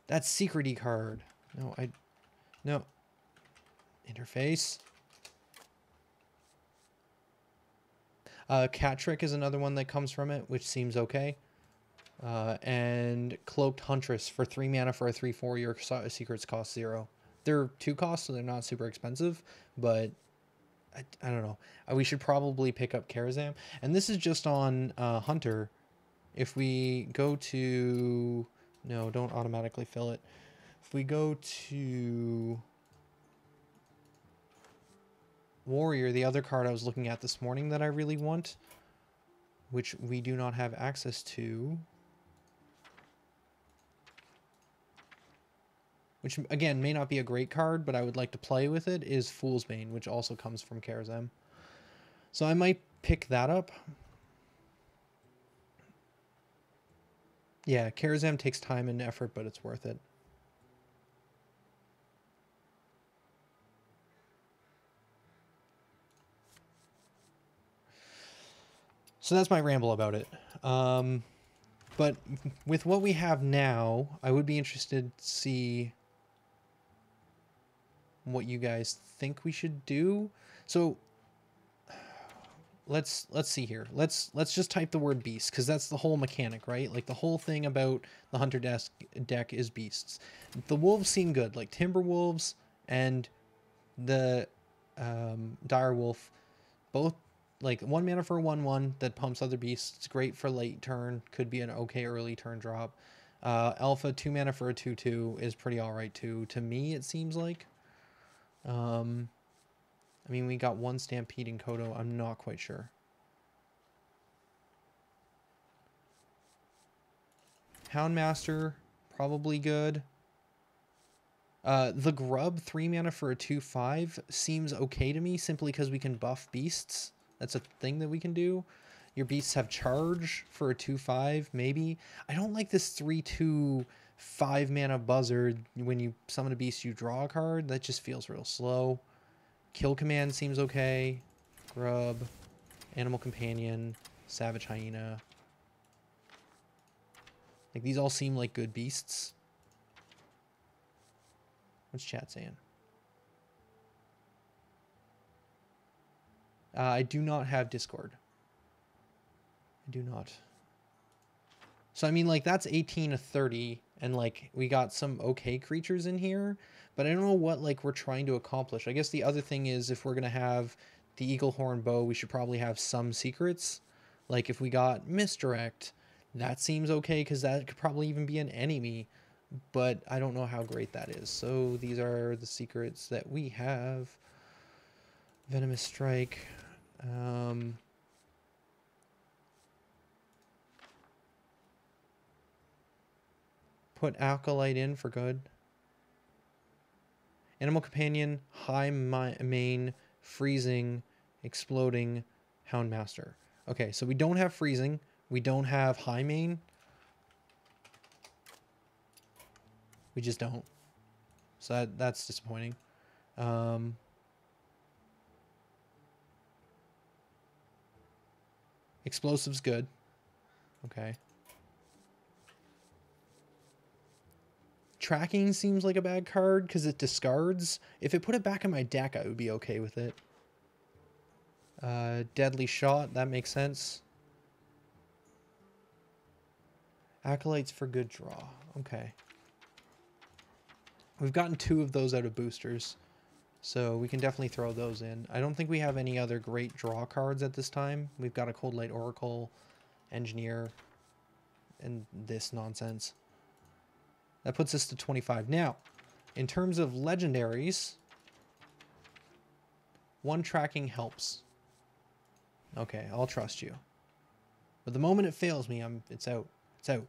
That's Secrety card. No. Interface. Cat Trick is another one that comes from it, which seems okay. And Cloaked Huntress for 3 mana for a 3/4. Your secrets cost 0. They're 2 costs, so they're not super expensive, but I don't know. We should probably pick up Karazam. And this is just on Hunter. If we go to... No, don't automatically fill it. If we go to... Warrior, the other card I was looking at this morning that I really want, which we do not have access to, which again may not be a great card, but I would like to play with it, is Fool's Bane, which also comes from Karazam. So I might pick that up. Yeah, Karazam takes time and effort, but it's worth it. So that's my ramble about it. But with what we have now, I would be interested to see what you guys think we should do. So let's see here. Let's just type the word beast, because that's the whole mechanic, right? Like the whole thing about the Hunter deck is beasts. The wolves seem good, like Timberwolves and the Dire Wolf, both. Like 1 mana for a 1/1 that pumps other beasts. It's great for late turn. Could be an okay early turn drop. Alpha 2 mana for a 2/2 is pretty alright too. To me, it seems like. I mean, we got 1 Stampede in Kodo. I'm not quite sure. Houndmaster, probably good. The Grub 3 mana for a 2/5 seems okay to me, simply because we can buff beasts. That's a thing that we can do. Your beasts have charge for a 2/5, maybe. I don't like this 3/2 5 mana buzzard. When you summon a beast, you draw a card. That just feels real slow. Kill Command seems okay. Grub, Animal Companion, Savage Hyena. Like, these all seem like good beasts. What's chat saying? I do not have Discord. I do not. So, I mean, like, that's 18 to 30, and, like, we got some okay creatures in here, but I don't know what, like, we're trying to accomplish. I guess the other thing is, if we're going to have the Eagle Horn Bow, we should probably have some secrets. Like, if we got Misdirect, that seems okay, because that could probably even be an enemy, but I don't know how great that is. So, these are the secrets that we have. Venomous Strike. Put Acolyte in for good. Animal Companion, High Main, Freezing, Exploding, Houndmaster. Okay, so we don't have Freezing. We don't have High Main. We just don't. So that's disappointing. Explosive's good. Okay. Tracking seems like a bad card because it discards. If it put it back in my deck, I would be okay with it. Deadly Shot, that makes sense. Acolytes for good draw. Okay. We've gotten 2 of those out of boosters, so we can definitely throw those in. I don't think we have any other great draw cards at this time. We've got a Cold Light Oracle, Engineer, and this nonsense. That puts us to 25. Now, in terms of legendaries, 1 tracking helps. Okay, I'll trust you. But the moment it fails me, it's out. It's out.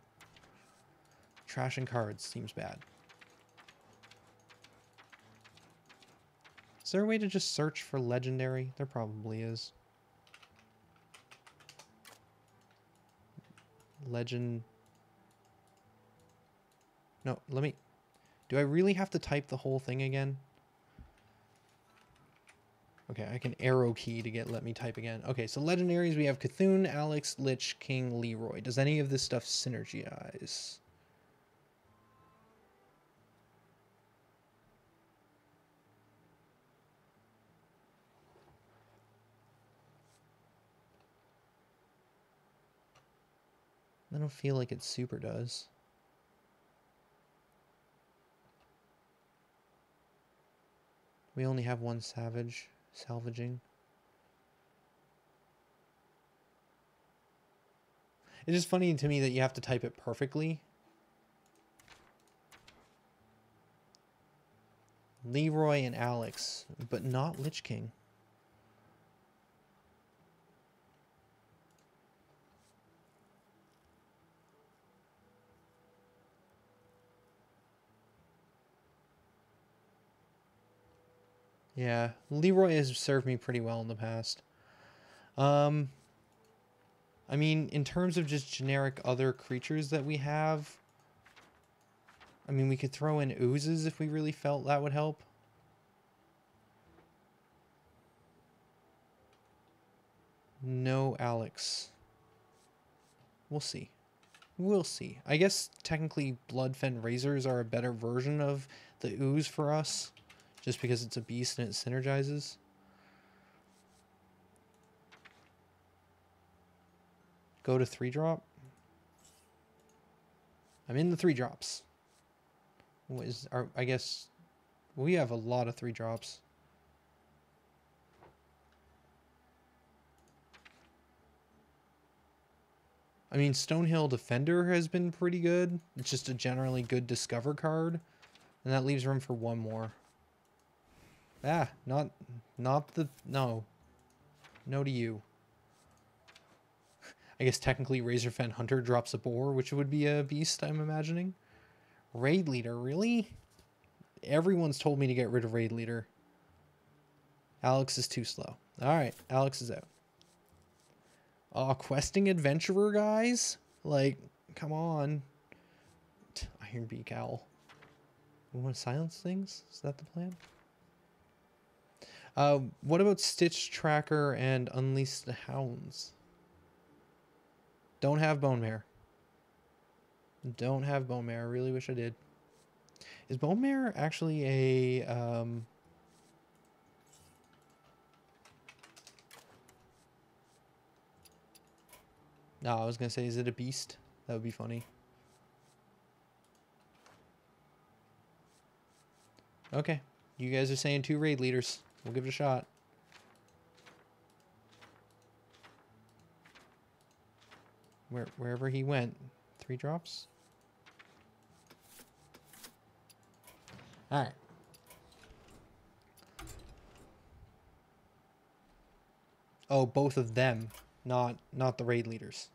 Trashing cards seems bad. Is there a way to just search for legendary? There probably is. Legend. No, let me... Do I really have to type the whole thing again? Okay, I can arrow key to let me type again. Okay, so legendaries, we have Cthulhu, Alex, Lich, King, Leroy. Does any of this stuff synergize? I don't feel like it super does. We only have 1 salvaging. It's just funny to me that you have to type it perfectly. Leroy and Alex, but not Lich King. Yeah, Leroy has served me pretty well in the past. I mean, in terms of just generic other creatures that we have, I mean, we could throw in oozes if we really felt that would help. No Alex. We'll see. We'll see. I guess technically Bloodfen Razors are a better version of the ooze for us, just because it's a beast and it synergizes. Go to 3-drop. I'm in the 3-drops. I guess we have a lot of 3-drops. I mean, Stonehill Defender has been pretty good. It's just a generally good discover card. And that leaves room for 1 more. Ah, not the... No. No to you. I guess technically Razorfen Hunter drops a boar, which would be a beast, I'm imagining. Raid Leader, really? Everyone's told me to get rid of Raid Leader. Alex is too slow. Alright, Alex is out. Oh, Questing Adventurer, guys? Like, come on. Iron Beak Owl. We want to silence things? Is that the plan? What about Stitch Tracker and Unleash the Hounds? Don't have Bone Mare. Don't have Bone Mare. I really wish I did. Is Bone Mare actually a... No, I was going to say, is it a beast? That would be funny. Okay. You guys are saying 2 raid leaders. We'll give it a shot. Wherever he went. 3 drops? Alright. Oh, both of them. Not the raid leaders.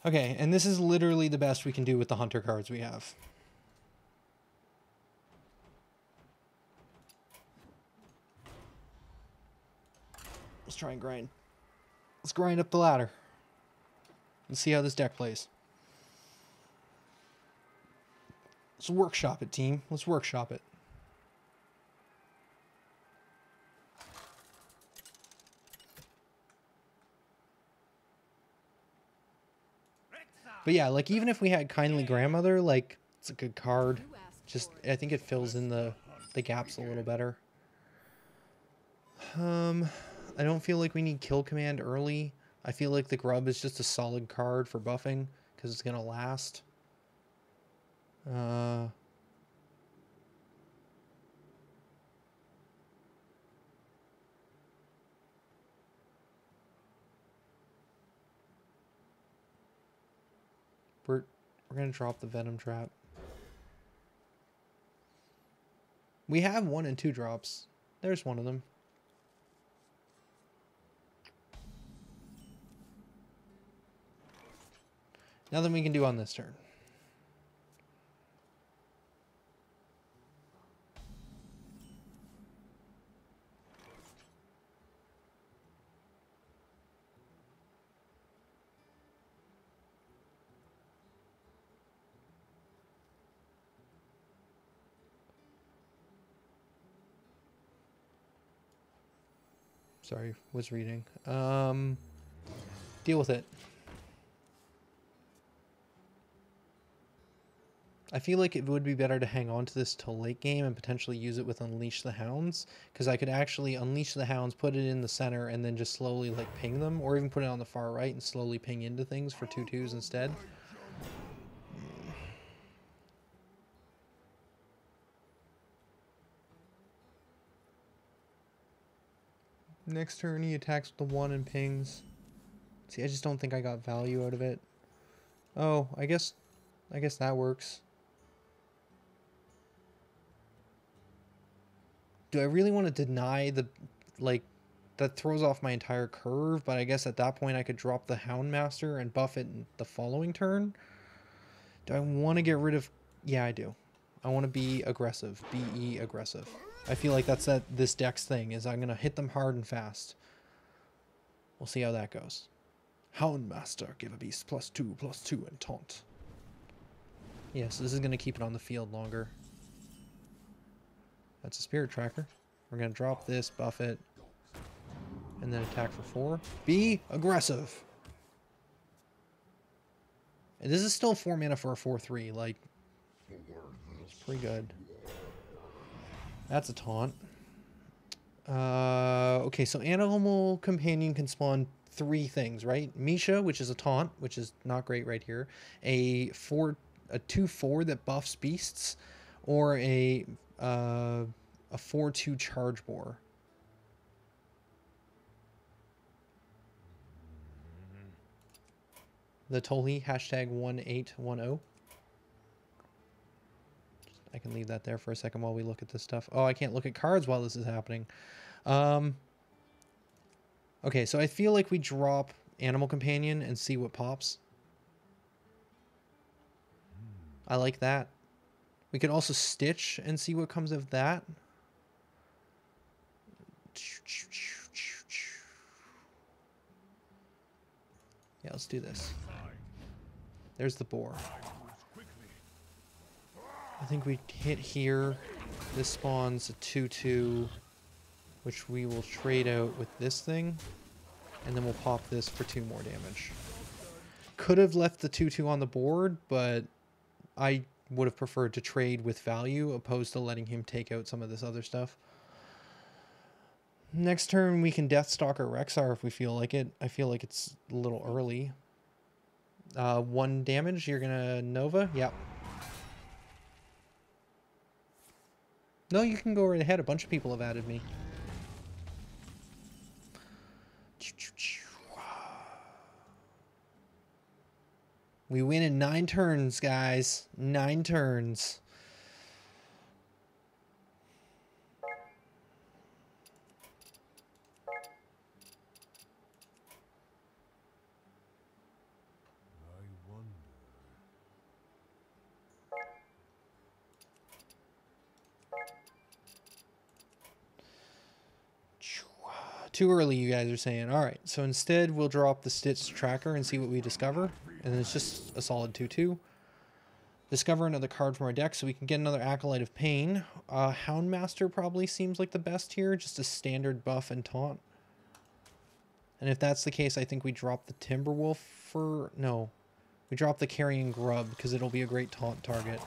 Okay, and this is literally the best we can do with the hunter cards we have. try and grind. Let's grind up the ladder. Let's see how this deck plays. Let's workshop it, team. Let's workshop it. But yeah, like, even if we had Kindly Grandmother, like, it's a good card. Just, I think it fills in the gaps a little better. I don't feel like we need Kill Command early. I feel like the Grub is just a solid card for buffing, because it's going to last. We're going to drop the Venom Trap. We have 1 and 2 drops. There's one of them. Nothing we can do on this turn. Sorry, was reading. Deal with it. I feel like it would be better to hang on to this till late game and potentially use it with Unleash the Hounds, because I could actually Unleash the Hounds, put it in the center, and then just slowly like ping them, or even put it on the far right and slowly ping into things for 2/2s instead. Next turn he attacks with the 1 and pings. See, I just don't think I got value out of it. Oh, I guess that works. Do I really want to deny the, like, that throws off my entire curve, but I guess at that point I could drop the Houndmaster and buff it the following turn? Do I want to get rid of... Yeah, I do. I want to be aggressive. Be aggressive. I feel like that's this deck's thing, is I'm going to hit them hard and fast. We'll see how that goes. Houndmaster, give a beast +2/+2 and taunt. Yes, this is going to keep it on the field longer. That's a Spirit Tracker. We're going to drop this, buff it, and then attack for 4. Be aggressive! And this is still 4 mana for a 4/3. Like, it's pretty good. That's a taunt. Okay, so Animal Companion can spawn 3 things, right? Misha, which is a taunt, which is not great right here. A 2/4 that buffs beasts, or a 4/2 charge boar. The Tolhi, #1810. I can leave that there for a second while we look at this stuff. Oh, I can't look at cards while this is happening. Okay, so I feel like we drop Animal Companion and see what pops. I like that. We could also Stitch and see what comes of that. Yeah, let's do this. There's the boar. I think we hit here. This spawns a 2/2, which we will trade out with this thing. And then we'll pop this for 2 more damage. Could have left the 2/2 on the board, but I would have preferred to trade with value opposed to letting him take out some of this other stuff. Next turn, we can Deathstalker Rexar if we feel like it. I feel like it's a little early. 1 damage. You're going to Nova? Yep. No, you can go right ahead. A bunch of people have added me. We win in 9 turns, guys. 9 turns. I wonder. 2/2 Too early, you guys are saying. Alright, so instead we'll drop the Stitch Tracker and see what we discover. And it's just a solid 2/2. Discover another card from our deck so we can get another Acolyte of Pain. Houndmaster probably seems like the best here. Just a standard buff and taunt. And if that's the case, I think we drop the Timberwolf for... No. We drop the Carrion Grub because it'll be a great taunt target.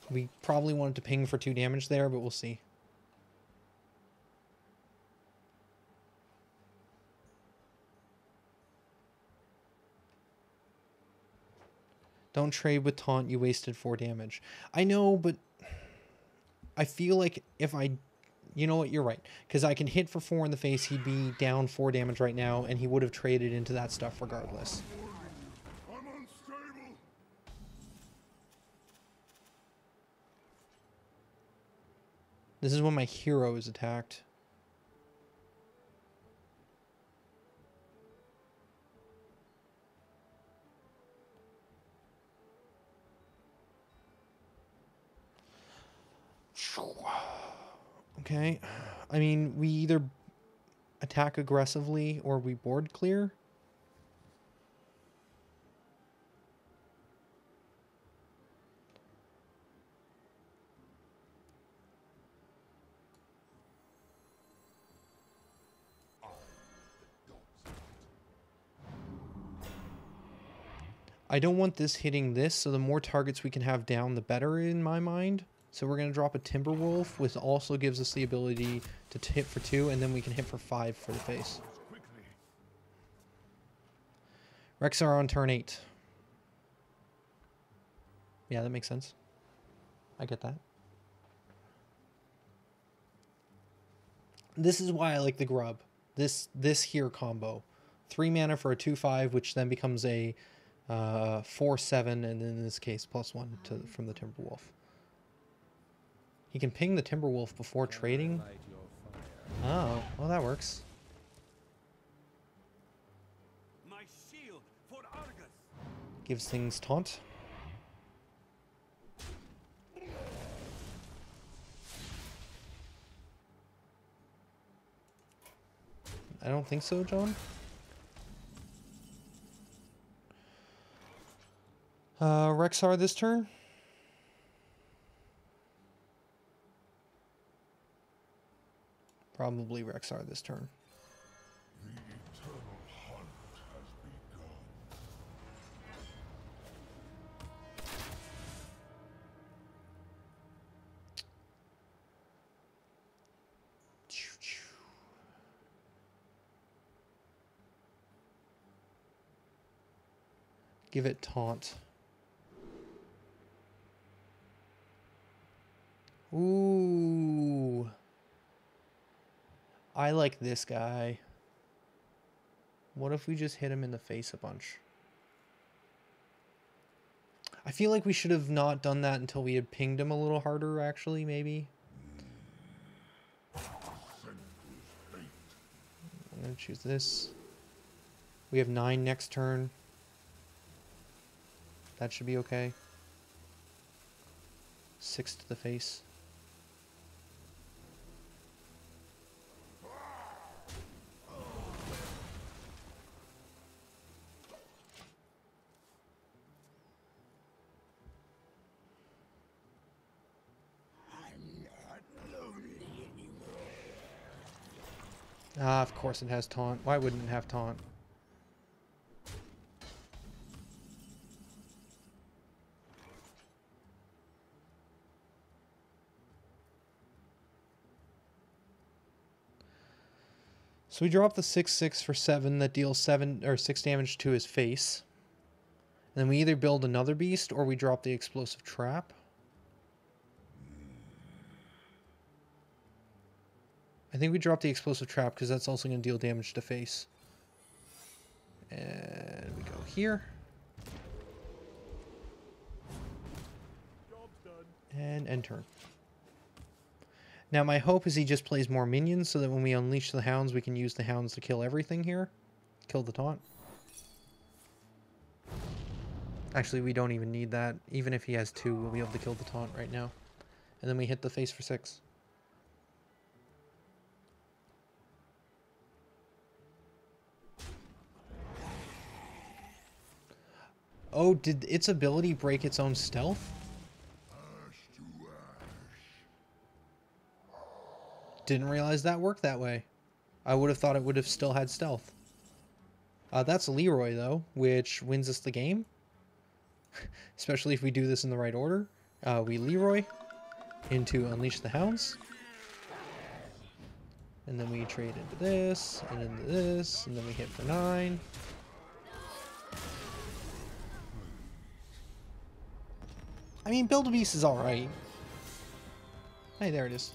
We probably wanted to ping for 2 damage there, but we'll see. Don't trade with taunt, you wasted 4 damage. I know, but I feel like if I... You know what, you're right. Because I can hit for 4 in the face, he'd be down 4 damage right now, and he would have traded into that stuff regardless. I'm unstable. This is when my hero is attacked. Okay. I mean, we either attack aggressively or we board clear. I don't want this hitting this, so the more targets we can have down, the better in my mind. So we're going to drop a Timberwolf, which also gives us the ability to hit for 2, and then we can hit for 5 for the face. Rexar on turn 8. Yeah, that makes sense. I get that. This is why I like the Grub. This here combo. 3 mana for a 2/5, which then becomes a 4/7, and in this case, +1 from the Timberwolf. He can ping the Timberwolf before trading. Oh, well that works. My shield for Argus. Gives things taunt. I don't think so, John. Rexar this turn. Probably Rexar this turn. The eternal hunt has begun. Give it taunt. Ooh. I like this guy. What if we just hit him in the face a bunch? I feel like we should have not done that until we had pinged him a little harder, actually, maybe. I'm going to choose this. We have 9 next turn. That should be okay. 6 to the face. Ah, of course it has taunt. Why wouldn't it have taunt? So we drop the 6/6 for 7 that deals 6 damage to his face. And then we either build another beast or we drop the explosive trap. I think we drop the explosive trap because that's also going to deal damage to face. And we go here. And end turn. Now my hope is he just plays more minions so that when we unleash the hounds, we can use the hounds to kill everything here. Kill the taunt. Actually, we don't even need that. Even if he has 2, we'll be able to kill the taunt right now. And then we hit the face for 6. Oh, did its ability break its own stealth? Didn't realize that worked that way. I would have thought it would have still had stealth. That's Leroy, though, which wins us the game. Especially if we do this in the right order. We Leroy into Unleash the Hounds. And then we trade into this, and into this, and then we hit for 9. I mean, Build a Beast is alright. Hey, there it is.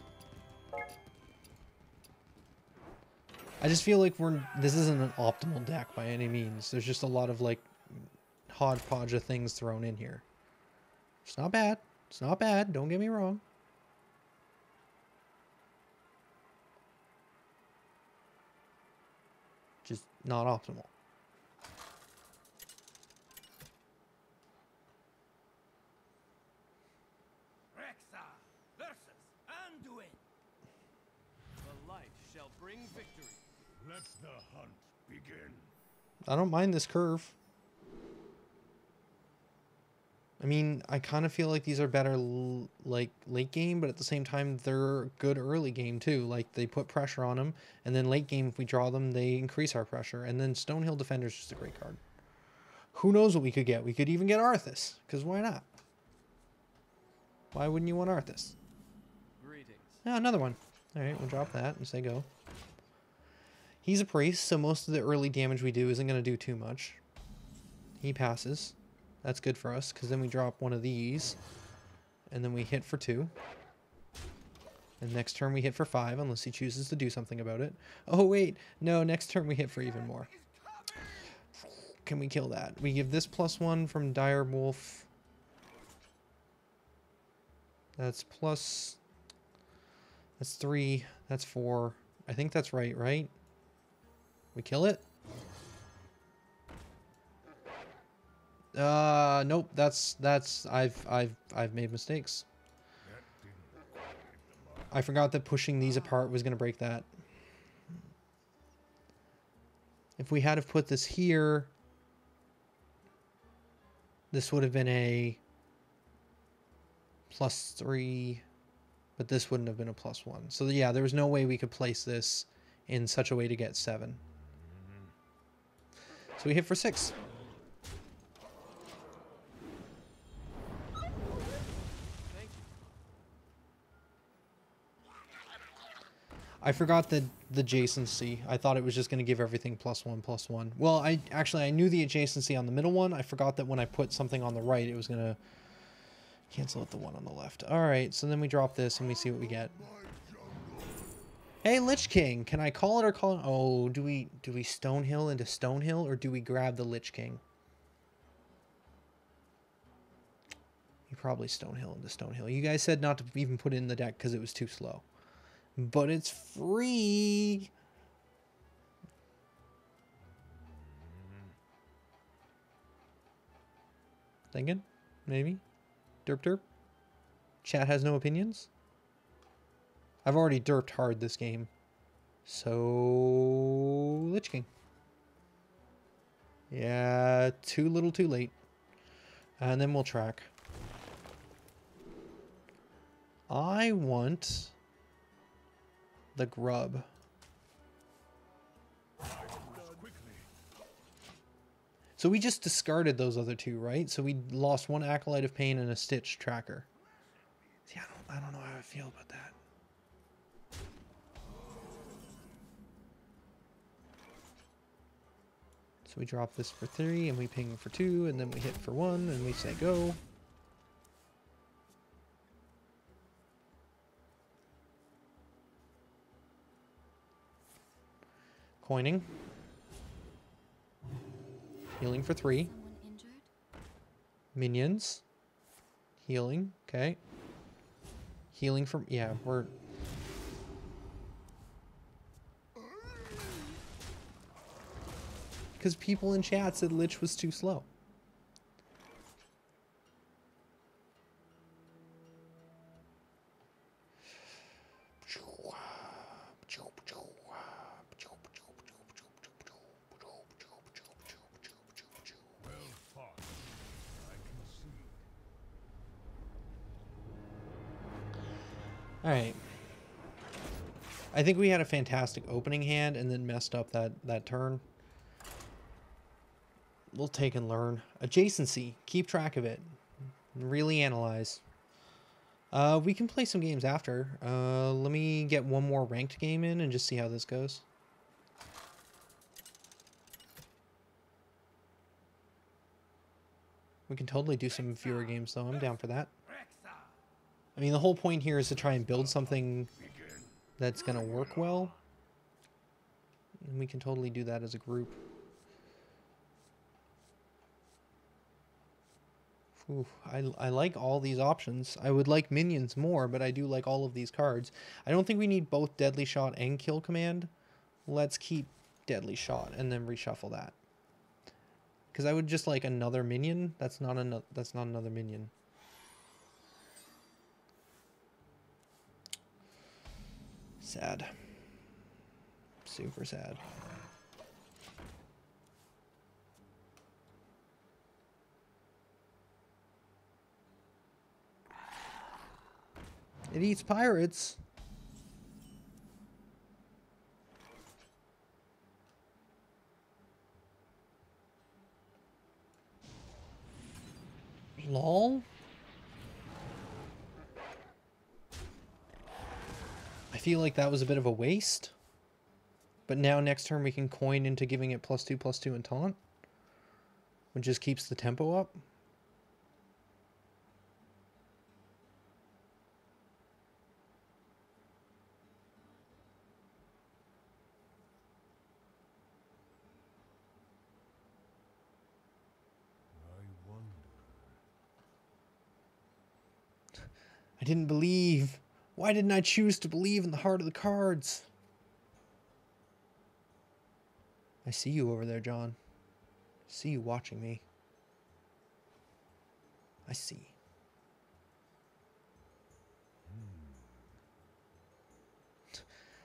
I just feel like this isn't an optimal deck by any means. There's just a lot of, like, hodgepodge of things thrown in here. It's not bad. It's not bad. Don't get me wrong. Just not optimal. Rexa versus Anduin. The light shall bring victory. Let the hunt begin. I don't mind this curve. I mean, I kind of feel like these are better like late game, but at the same time, they're good early game too. Like they put pressure on them, and then late game, if we draw them, they increase our pressure. And then Stonehill Defender is just a great card. Who knows what we could get? We could even get Arthas, because why not? Why wouldn't you want Arthas? Greetings. Yeah, another one. All right, we'll drop that and say go. He's a priest, so most of the early damage we do isn't going to do too much. He passes. That's good for us, because then we drop one of these. And then we hit for 2. And next turn we hit for 5, unless he chooses to do something about it. Oh, wait. No, next turn we hit for even more. Can we kill that? We give this +1 from Dire Wolf. That's plus... That's 3. That's 4. I think that's right, right? We kill it? Nope, I've made mistakes. I forgot that pushing these apart was going to break that. If we had have put this here, this would have been a +3, but this wouldn't have been a +1. So yeah, there was no way we could place this in such a way to get 7. So we hit for 6. I forgot the adjacency. I thought it was just going to give everything +1/+1. Well, I knew the adjacency on the middle one. I forgot that when I put something on the right, it was going to cancel out the one on the left. All right, so then we drop this and we see what we get. Hey, Lich King, can I call it or call it? Oh, do we Stonehill into Stonehill, or do we grab the Lich King? You probably Stonehill into Stonehill. You guys said not to even put it in the deck because it was too slow. But it's free. Thinking? Maybe? Derp derp? Chat has no opinions? I've already derped hard this game. So... Lich King. Yeah, too little too late. And then we'll track. I want... the grub. So we just discarded those other two, right? So we lost one Acolyte of Pain and a Stitch tracker. See, I don't know how I feel about that. So we drop this for 3 and we ping for 2 and then we hit for 1 and we say go. Coining. Healing for 3. Someone injured? Minions. Healing. Okay. Healing from... yeah, we're... because people in chat said Lich was too slow. Well fought. Alright. I think we had a fantastic opening hand and then messed up that turn. We'll take and learn. Adjacency. Keep track of it. Really analyze. We can play some games after. Let me get one more ranked game in and just see how this goes. We can totally do some viewer games though. I'm down for that. I mean, the whole point here is to try and build something that's going to work well. And we can totally do that as a group. Ooh, I like all these options. I would like minions more, but I do like all of these cards. I don't think we need both Deadly Shot and Kill Command. Let's keep Deadly Shot and then reshuffle that. Because I would just like another minion. That's not another minion. Sad. Super sad. It eats pirates. Lol. I feel like that was a bit of a waste. But now next turn we can coin into giving it +2/+2 and taunt. Which just keeps the tempo up. I didn't believe. Why didn't I choose to believe in the heart of the cards? I see you over there, John. I see you watching me. I see.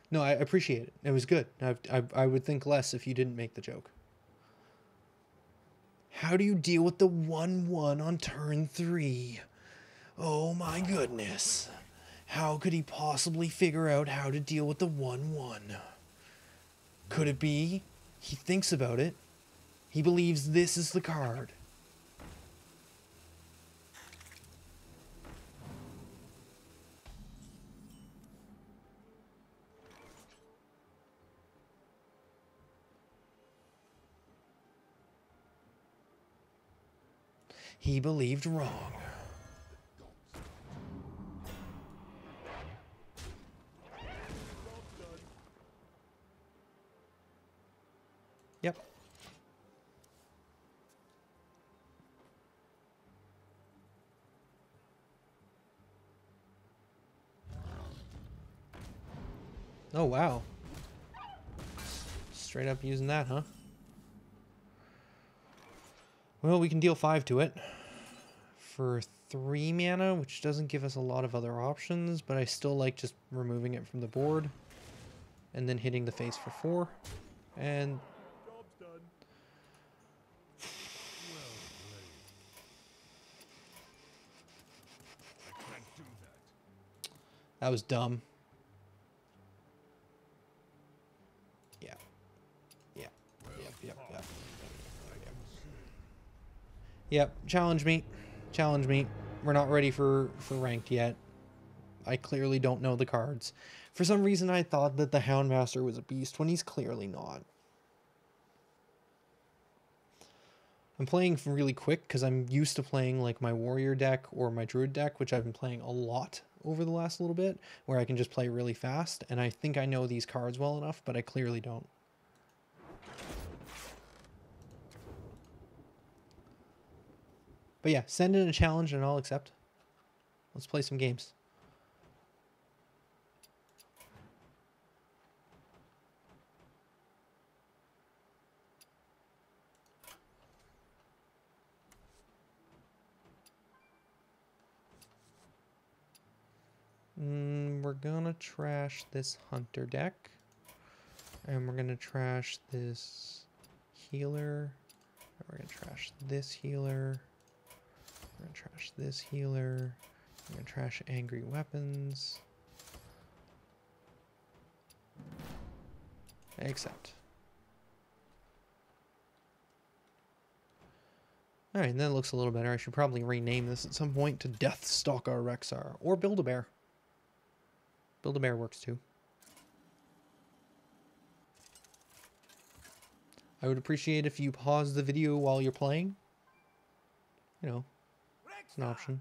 No, I appreciate it. It was good. I would think less if you didn't make the joke. How do you deal with the 1/1 on turn 3? Oh my goodness. How could he possibly figure out how to deal with the 1/1? Could it be he thinks about it? He believes this is the card. He believed wrong. Yep. Oh, wow. Straight up using that, huh? Well, we can deal 5 to it for 3 mana, which doesn't give us a lot of other options, but I still like just removing it from the board and then hitting the face for 4. And Job's done. I can't do that. that was dumb. Yeah. Yeah. Yep. Yep, challenge me. Challenge me. We're not ready for ranked yet. I clearly don't know the cards. For some reason, I thought that the Houndmaster was a beast when he's clearly not. I'm playing really quick because I'm used to playing like my Warrior deck or my Druid deck, which I've been playing a lot over the last little bit, where I can just play really fast. And I think I know these cards well enough, but I clearly don't. But yeah, send in a challenge and I'll accept. Let's play some games. We're gonna trash this Hunter deck. And we're gonna trash this healer. And we're gonna trash this healer. We're gonna trash this healer. We're gonna trash angry weapons. Accept. Alright, that looks a little better. I should probably rename this at some point to Deathstalker Rexar. Or Build-A-Bear. Build-A-Bear works too. I would appreciate if you pause the video while you're playing. You know, it's an option.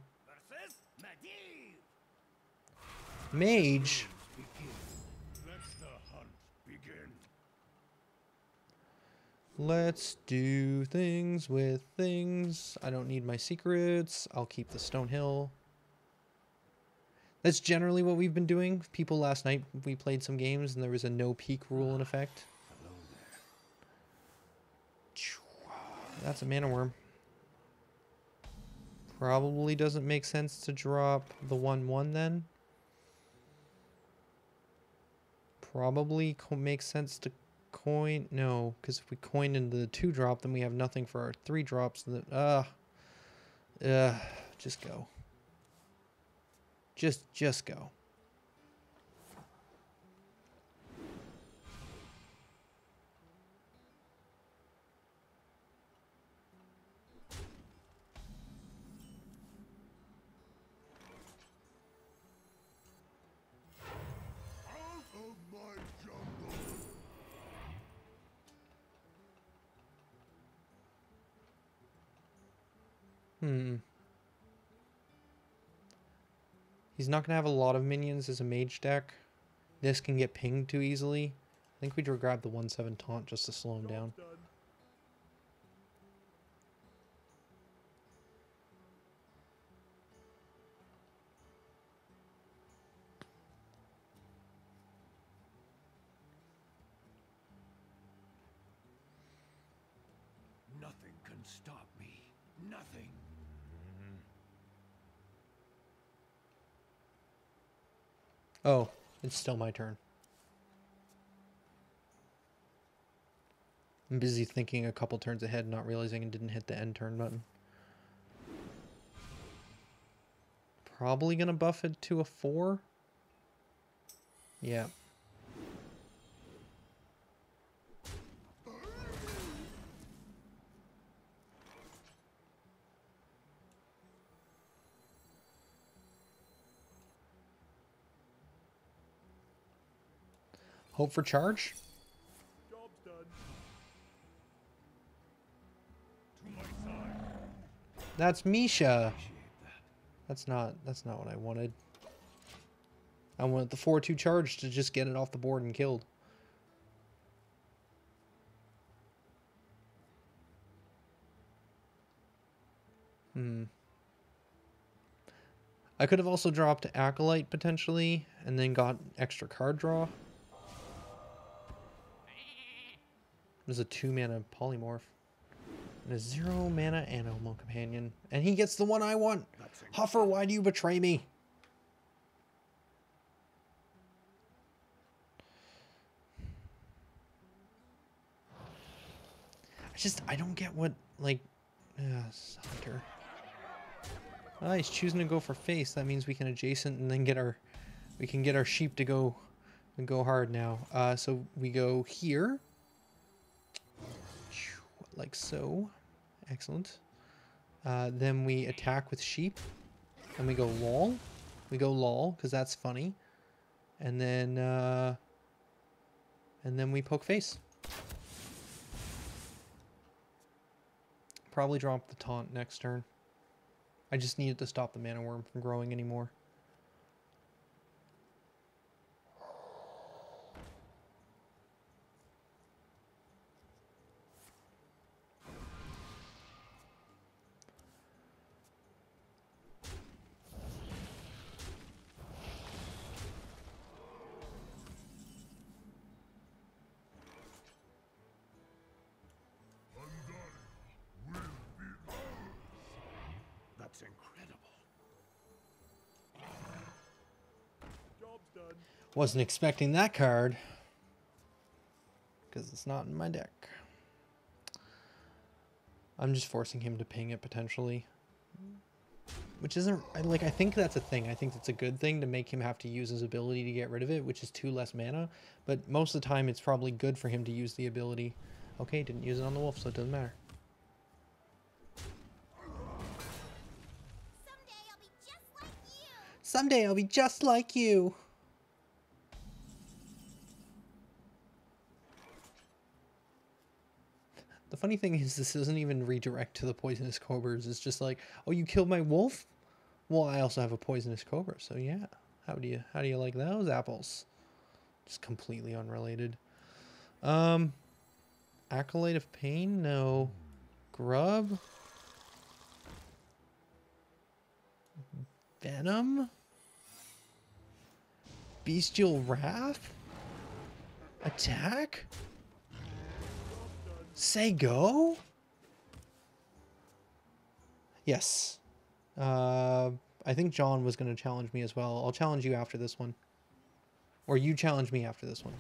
Mage? Let the hunt begin. Let's do things with things. I don't need my secrets. I'll keep the stone hill. That's generally what we've been doing. People last night, we played some games and there was a no peek rule in effect. That's a mana worm. Probably doesn't make sense to drop the 1/1 then. Probably makes sense to coin. No, because if we coin into the 2-drop, then we have nothing for our 3-drops. Just go. Just go. Out of my jungle. He's not going to have a lot of minions as a mage deck. This can get pinged too easily. I think we'd grab the 1/7 taunt just to slow him down. Done. Nothing can stop me. Nothing. Oh, it's still my turn. I'm busy thinking a couple turns ahead, not realizing I didn't hit the end turn button. Probably gonna buff it to a 4. Yeah. Hope for charge? Job's done. To my side. That's Misha. That's not what I wanted. I wanted the 4/2 charge to just get it off the board and killed. I could have also dropped Acolyte potentially and then got extra card draw. There's a 2-mana polymorph. And a 0-mana Animal Companion. And he gets the one I want! Huffer, why do you betray me? I don't get what, like... Hunter. Ah, he's choosing to go for face. That means we can adjacent and then get our... We can get our sheep to go hard now. So we go here. Like so. Excellent. Then we attack with sheep. And we go lol. We go lol, because that's funny. And then we poke face. Probably drop the taunt next turn. I just needed to stop the mana worm from growing anymore. That's incredible. Job's done. Wasn't expecting that card. Because it's not in my deck. I'm just forcing him to ping it potentially. Which isn't, like, I think that's a thing. I think that's a good thing to make him have to use his ability to get rid of it, which is 2 less mana. But most of the time, it's probably good for him to use the ability. Okay, didn't use it on the wolf, so it doesn't matter. Someday I'll be just like you. Someday I'll be just like you. The funny thing is, this doesn't even redirect to the poisonous cobras. It's just like, oh, you killed my wolf? Well, I also have a poisonous cobra, so yeah. How do you like those apples? Just completely unrelated. Acolyte of Pain? No. Grub? Venom? Bestial Wrath? Attack? Say go? Yes. I think John was going to challenge me as well. I'll challenge you after this one. Or you challenge me after this one.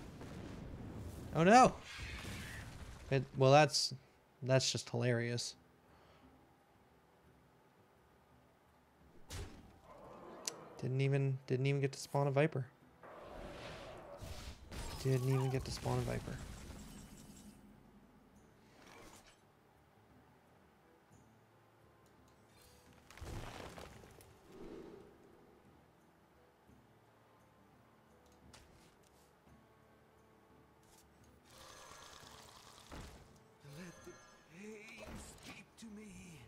Oh no! Well, that's just hilarious. Didn't even get to spawn a Viper. Didn't even get to spawn a Viper. Let the pain speak to me.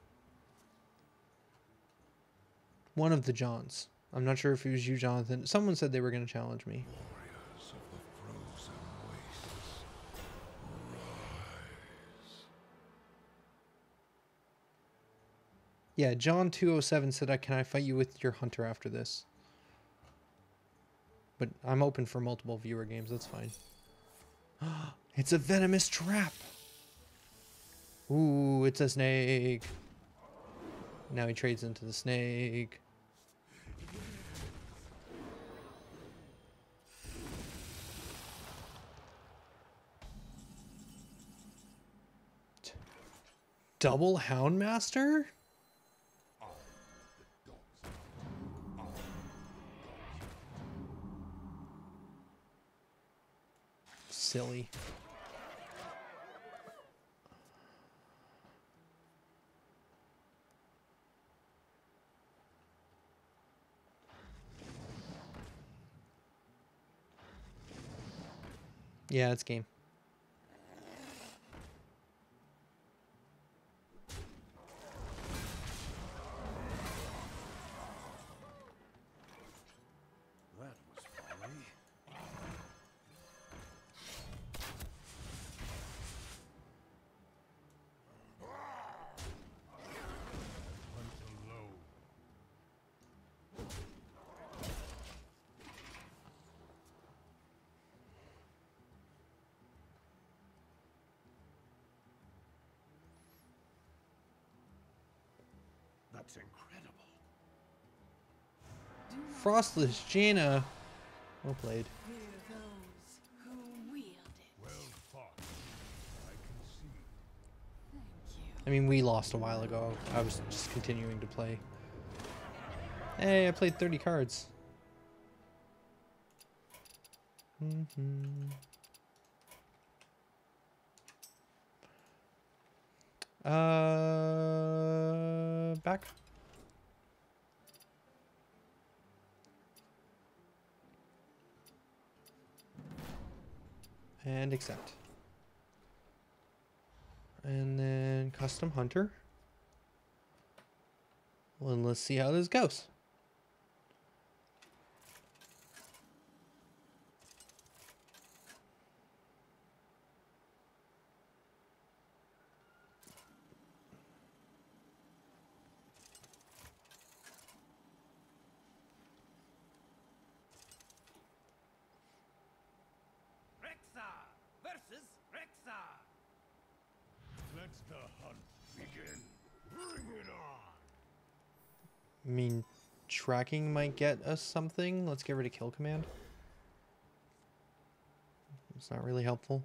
One of the Johns. I'm not sure if it was you, Jonathan. Someone said they were going to challenge me. Warriors of the frozen wastes, rise. Yeah, John 207 said, "Can I fight you with your hunter after this?" But I'm open for multiple viewer games. That's fine. It's a venomous trap. Ooh, it's a snake. Now he trades into the snake. Double Houndmaster? Silly. Yeah, it's game. That was folly. Hunt alone. That's incredible. Frostless Jaina. Well played. Fear those who wield it. Well fought. I concede. Thank you. I mean, we lost a while ago. I was just continuing to play. Hey, I played 30 cards. Back. And accept. And then custom hunter. Well, and let's see how this goes. Rexar versus Rexar. Let the hunt begin. Bring it on. I mean, tracking might get us something. Let's get rid of kill command. It's not really helpful.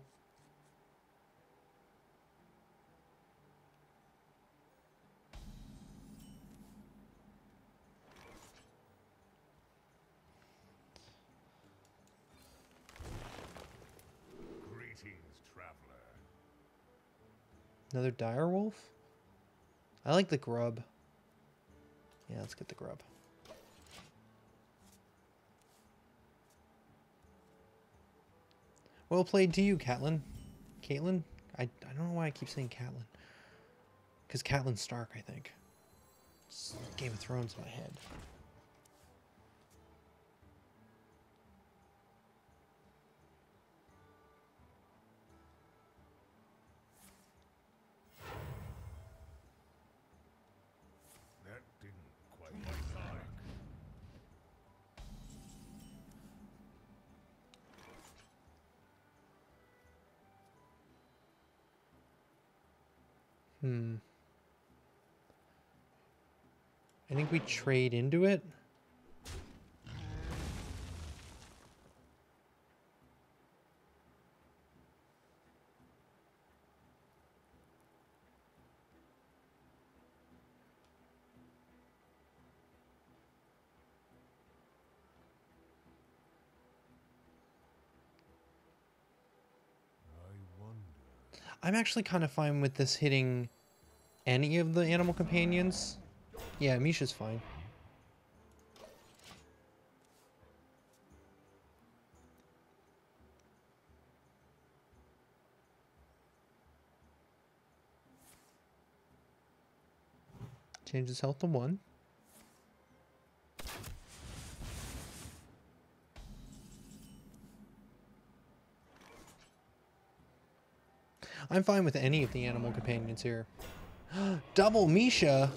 Another dire wolf? I like the grub. Yeah, let's get the grub. Well played to you, Catelyn. Caitlin? I don't know why I keep saying Catelyn. Because Catelyn Stark, I think. It's Game of Thrones in my head. That didn't quite like. I think we trade into it. I wonder. I'm actually kind of fine with this hitting any of the animal companions. Yeah, Misha's fine. Change his health to 1. I'm fine with any of the animal companions here. Double Misha!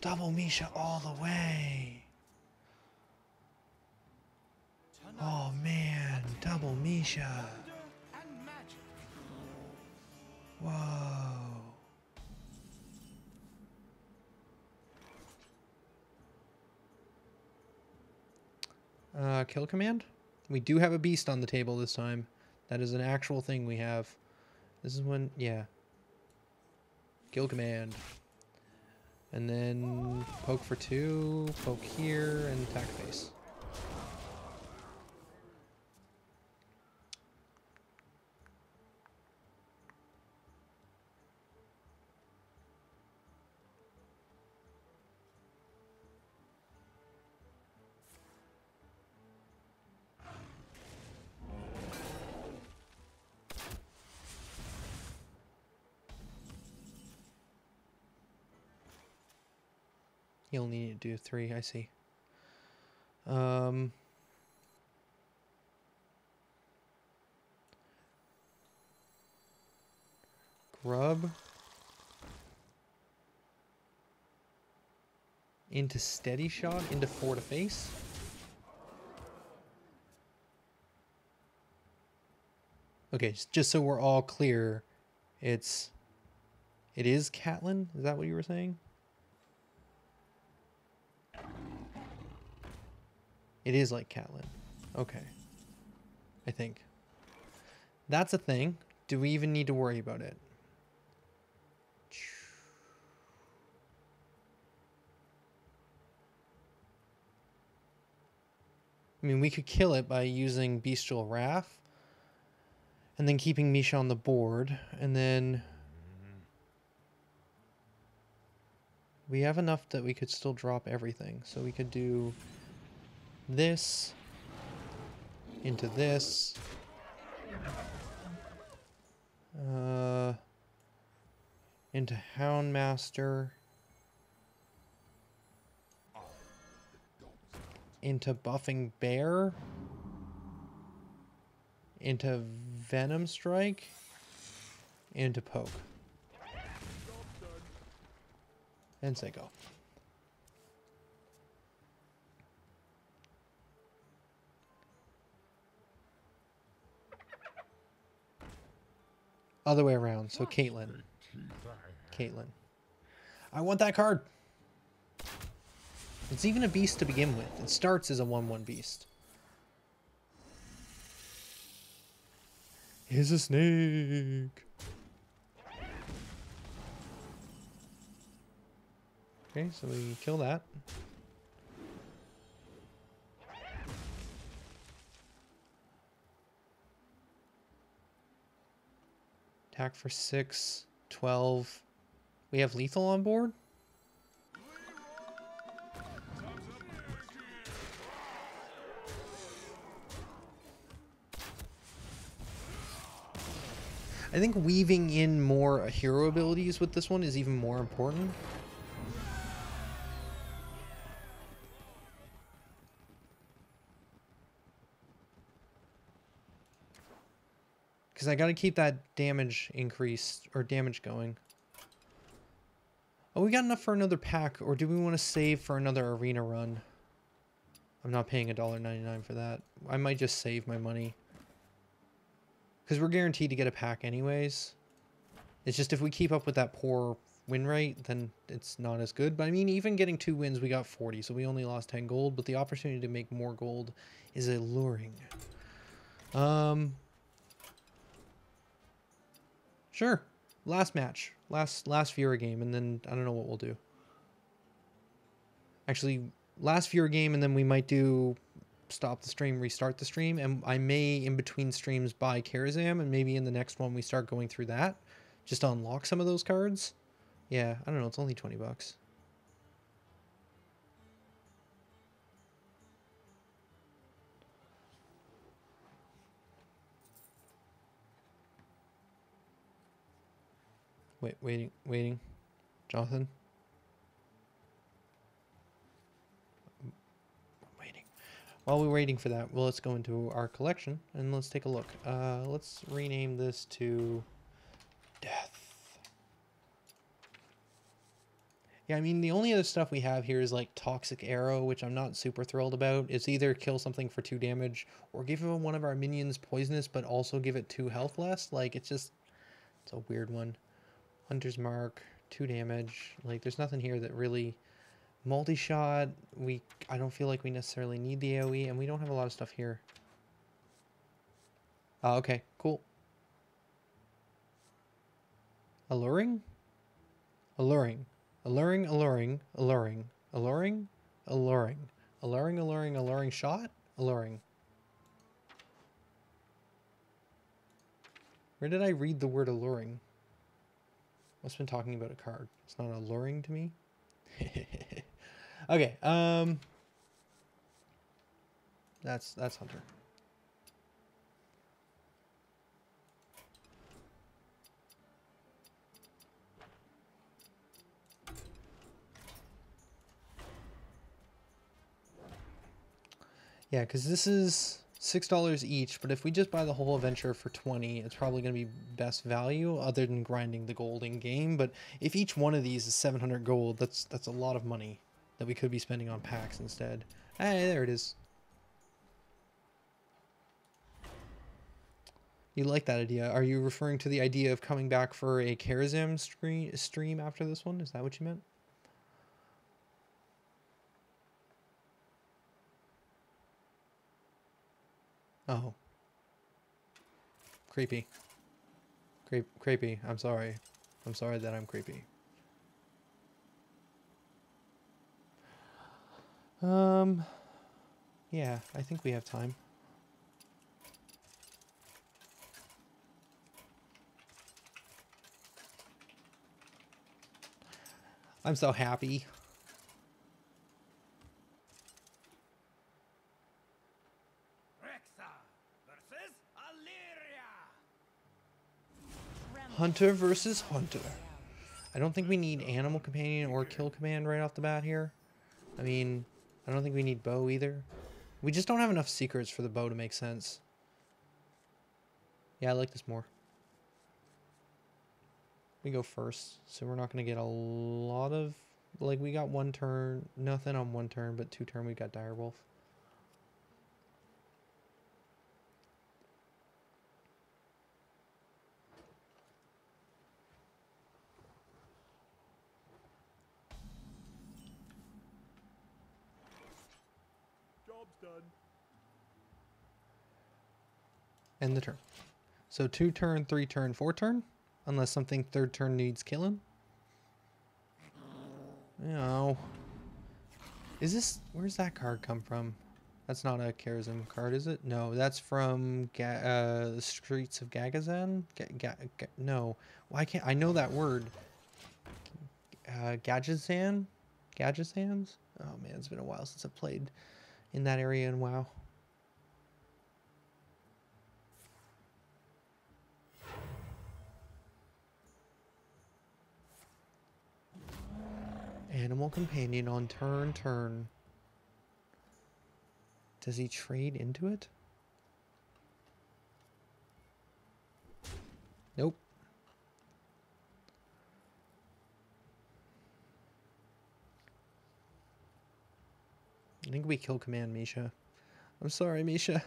Double Misha all the way! Oh man, double Misha! Whoa! Kill command? We do have a beast on the table this time. That is an actual thing we have. This is when, yeah. Kill command. And then poke for 2, poke here, and attack face. You only need to do 3, I see. Grub. Into steady shot, into 4 to face. Okay, just so we're all clear, it is Catelyn? Is that what you were saying? It is like Catelyn. Okay. I think. That's a thing. Do we even need to worry about it? I mean, we could kill it by using Bestial Wrath. And then keeping Misha on the board. And then... we have enough that we could still drop everything. So we could do... this. Into this. Into Houndmaster. Into Buffing Bear. Into Venom Strike. Into Poke. And say go. Other way around. So Caitlyn. Caitlyn. I want that card. It's even a beast to begin with. It starts as a 1/1 beast. Here's a snake. Okay, so we kill that. Attack for 6, 12. We have lethal on board? I think weaving in more hero abilities with this one is even more important. Because I got to keep that damage increase, or damage going. Oh, we got enough for another pack, or do we want to save for another arena run? I'm not paying $1.99 for that. I might just save my money. Because we're guaranteed to get a pack anyways. It's just if we keep up with that poor win rate, then it's not as good. But I mean, even getting 2 wins, we got 40, so we only lost 10 gold. But the opportunity to make more gold is alluring. Sure. Last match. Last viewer game, and then I don't know what we'll do. Actually, last viewer game, and then we might do stop the stream, restart the stream, and I may in between streams buy Karazam, and maybe in the next one we start going through that just to unlock some of those cards. Yeah, I don't know, it's only 20 bucks. Waiting. Jonathan? While we're waiting for that, well, let's go into our collection and let's take a look. Let's rename this to Death. Yeah, I mean, the only other stuff we have here is like Toxic Arrow, which I'm not super thrilled about. It's either kill something for 2 damage or give one of our minions poisonous, but also give it 2 health less. Like, it's a weird one. Hunter's Mark, 2 damage. Like, there's nothing here that really... Multi-shot, I don't feel like we necessarily need the AoE, and we don't have a lot of stuff here. Okay, cool. Alluring? Alluring. Alluring, alluring, alluring. Alluring? Alluring. Alluring, alluring, alluring shot? Alluring. Where did I read the word alluring? Must have been talking about a card. It's not alluring to me. Okay, that's Hunter. Yeah, because this is $6 each, but if we just buy the whole adventure for 20, it's probably going to be best value other than grinding the gold in game. But if each one of these is 700 gold, that's a lot of money that we could be spending on packs instead. Hey, there it is. You like that idea. Are you referring to the idea of coming back for a Karazam stream after this one? Is that what you meant? Oh. Creepy. Creepy. I'm sorry. I'm sorry that I'm creepy. Yeah, I think we have time. I'm so happy. Hunter versus Hunter. I don't think we need Animal Companion or Kill Command right off the bat here. I mean, I don't think we need Bow either. We just don't have enough secrets for the Bow to make sense. Yeah, I like this more. We go first, so we're not going to get a lot of... Like, we got 1 turn, nothing on 1 turn, but 2 turn we got Direwolf. Done. End the turn. So 2 turn, 3 turn, 4 turn? Unless something 3rd turn needs killing. No. Is this... Where's that card come from? That's not a charism card, is it? No, that's from the Streets of Gagazan? No. Why can't I know that word? Gadgetzan? Gadgetzans? Oh man, it's been a while since I've played in that area in WoW. Animal companion on turn. Does he trade into it? Nope. I think we kill command Misha. I'm sorry, Misha.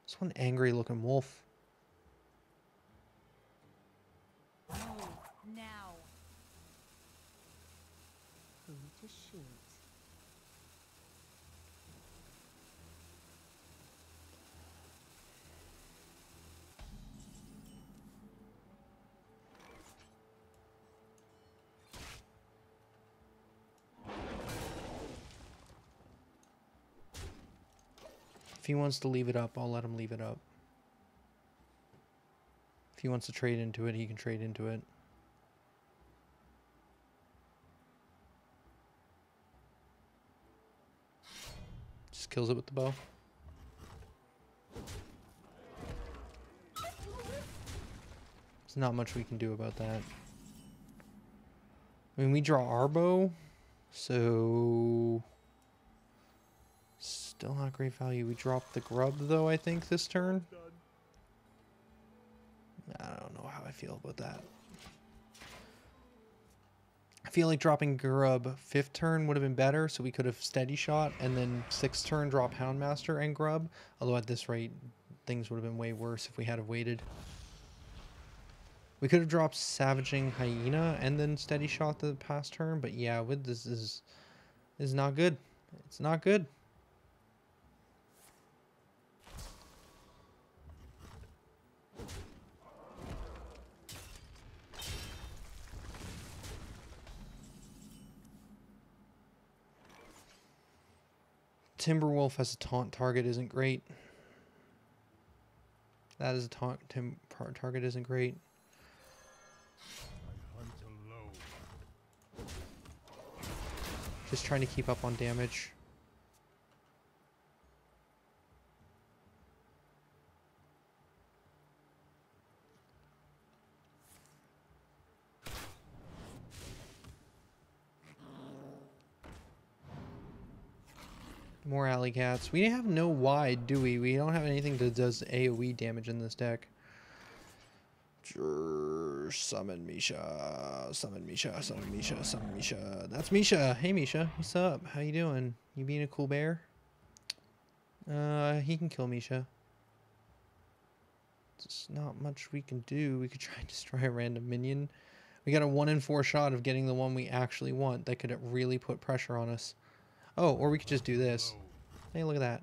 This one angry looking wolf. Move now. Who to shoot? If he wants to leave it up, I'll let him leave it up. If he wants to trade into it, he can trade into it. Just kills it with the bow. There's not much we can do about that. I mean, we draw our bow, so still not great value. We drop the grub, though, I think, this turn. I don't know how I feel about that. I feel like dropping grub 5th turn would have been better, so we could have steady shot, and then 6th turn drop Houndmaster and grub. Although at this rate, things would have been way worse if we had have waited. We could have dropped Savaging Hyena and then steady shot the past turn, but yeah, with this is not good. It's not good. Timberwolf as a taunt target isn't great. That is a taunt target isn't great. Just trying to keep up on damage. More alley cats. We have no wide, do we? We don't have anything that does AoE damage in this deck. Summon Misha. Summon Misha. Summon Misha. Summon Misha. That's Misha. Hey Misha. What's up? How you doing? You being a cool bear? He can kill Misha. There's not much we can do. We could try and destroy a random minion. We got a 1 in 4 shot of getting the one we actually want that could really put pressure on us. Oh, or we could just do this. Hey, look at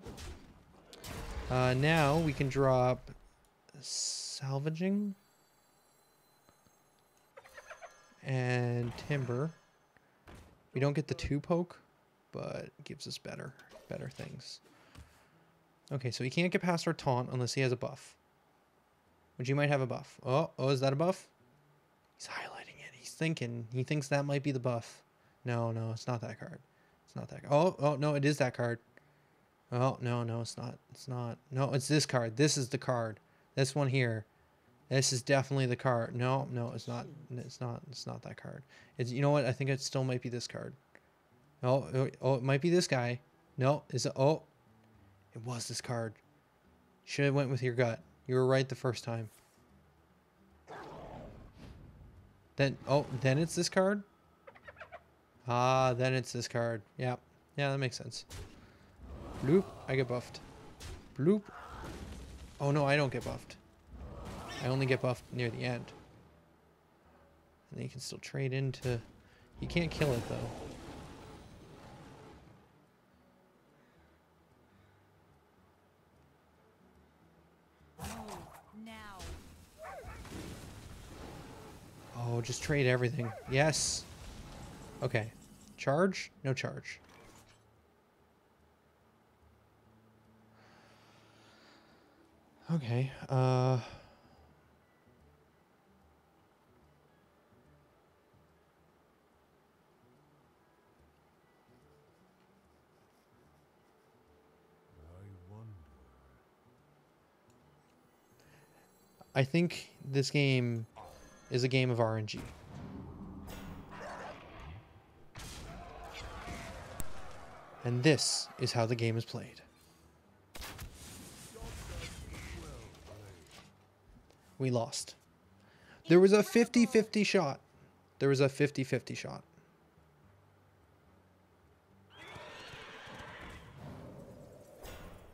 that. Now we can drop Salvaging and Timber. We don't get the 2 poke, but it gives us better things. Okay, so he can't get past our taunt unless he has a buff. Which he might have a buff. Oh, is that a buff? He's highlighting it. He's thinking. He thinks that might be the buff. No, it's not that card. It's not that. Oh, no, it is that card. Oh, no, it's not. It's not. No, it's this card. This is the card. This one here. This is definitely the card. No, it's not. It's not that card. It's, you know what? I think it still might be this card. Oh, it might be this guy. No, is it? Oh, it was this card. Should have went with your gut. You were right the first time. Then it's this card? Ah, then it's this card. Yeah, that makes sense. Bloop, I get buffed. Bloop. Oh no, I don't get buffed. I only get buffed near the end. And then you can still trade into... You can't kill it though. Oh, just trade everything. Yes. Okay. Charge? No charge. Okay. I think this game is a game of RNG. And this is how the game is played. We lost. There was a 50-50 shot. There was a 50-50 shot.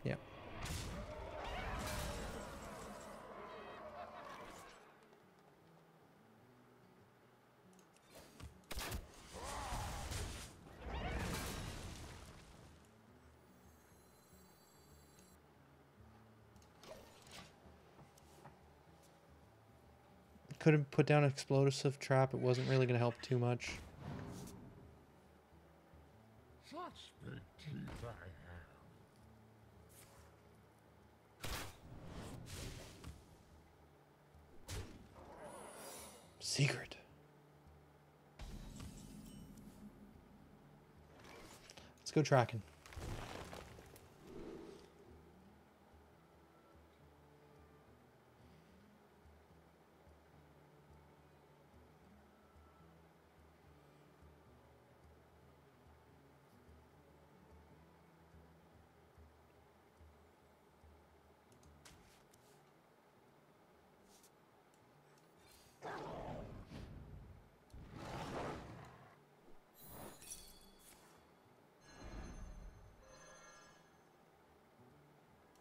Yeah. Could have put down an explosive trap. It wasn't really going to help too much. Such big teeth I have. Secret. Let's go tracking.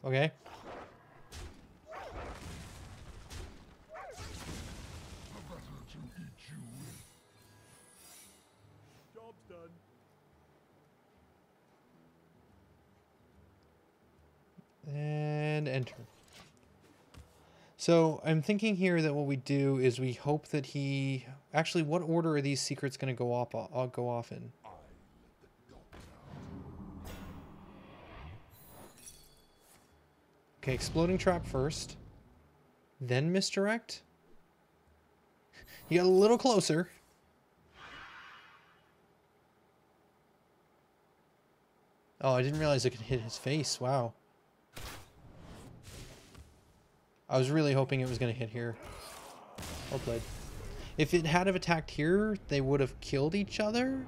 Okay. A better to eat you with. Job's done. And enter. So I'm thinking here that what we do is we hope that he... Actually, what order are these secrets going to go off? I'll go off in. Okay, exploding trap first. Then misdirect. You got a little closer. Oh, I didn't realize it could hit his face. Wow. I was really hoping it was going to hit here. Well played. If it had have attacked here, they would have killed each other.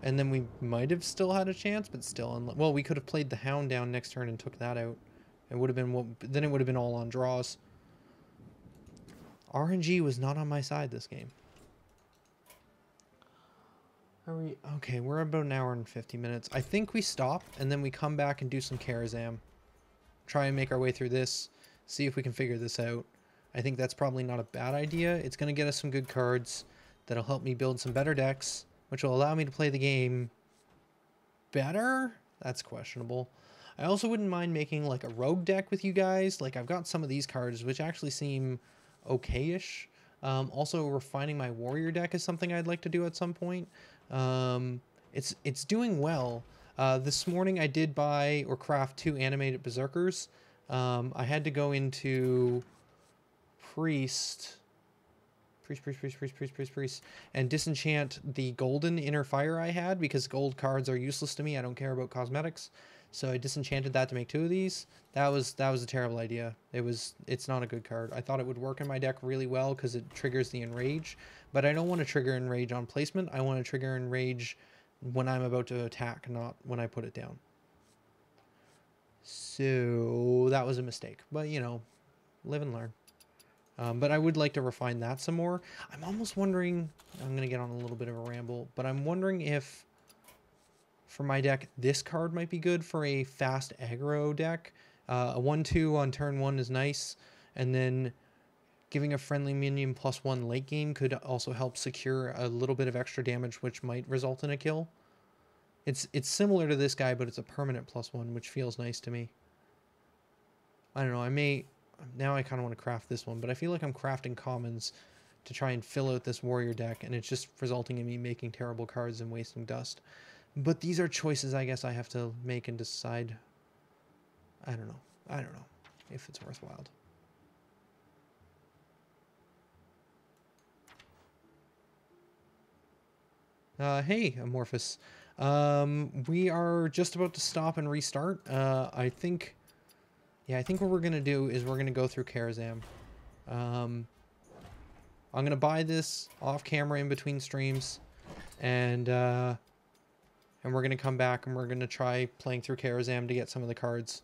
And then we might have still had a chance, but still... Well, we could have played the Hound down next turn and took that out. It would have been... Then it would have been all on draws. RNG was not on my side this game. Are we... Okay, we're about an hour and 50 minutes. I think we stop, and then we come back and do some Karazam. Try and make our way through this. See if we can figure this out. I think that's probably not a bad idea. It's going to get us some good cards that'll help me build some better decks, which will allow me to play the game better? That's questionable. I also wouldn't mind making like a rogue deck with you guys. Like I've got some of these cards which actually seem okay-ish. Also refining my warrior deck is something I'd like to do at some point. It's doing well. This morning I did buy or craft 2 animated berserkers. I had to go into priest, and disenchant the golden inner fire I had because gold cards are useless to me. I don't care about cosmetics. So I disenchanted that to make 2 of these. That was a terrible idea. It's not a good card. I thought it would work in my deck really well because it triggers the enrage, but I don't want to trigger enrage on placement. I want to trigger enrage when I'm about to attack, not when I put it down. So that was a mistake, but you know, live and learn. But I would like to refine that some more. I'm almost wondering, I'm going to get on a little bit of a ramble, but I'm wondering if for my deck, this card might be good for a fast aggro deck. A 1/2 on turn 1 is nice, and then giving a friendly minion +1 late game could also help secure a little bit of extra damage, which might result in a kill. It's similar to this guy, but it's a permanent +1, which feels nice to me. I don't know, now I kind of want to craft this one, but I feel like I'm crafting commons to try and fill out this warrior deck, and it's just resulting in me making terrible cards and wasting dust. But these are choices I guess I have to make and decide. I don't know. I don't know if it's worthwhile. Hey, Amorphous. We are just about to stop and restart. I think what we're gonna do is we're gonna go through Karazhan. I'm gonna buy this off camera in between streams, and we're gonna come back and we're gonna try playing through Karazhan to get some of the cards,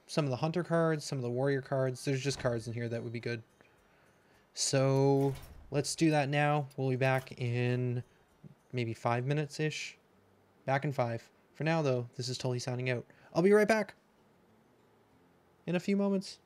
some of the hunter cards, some of the warrior cards. There's just cards in here that would be good. So let's do that now. We'll be back in maybe 5 minutes-ish. Back in 5. For now, though, this is Tully signing out. I'll be right back in a few moments.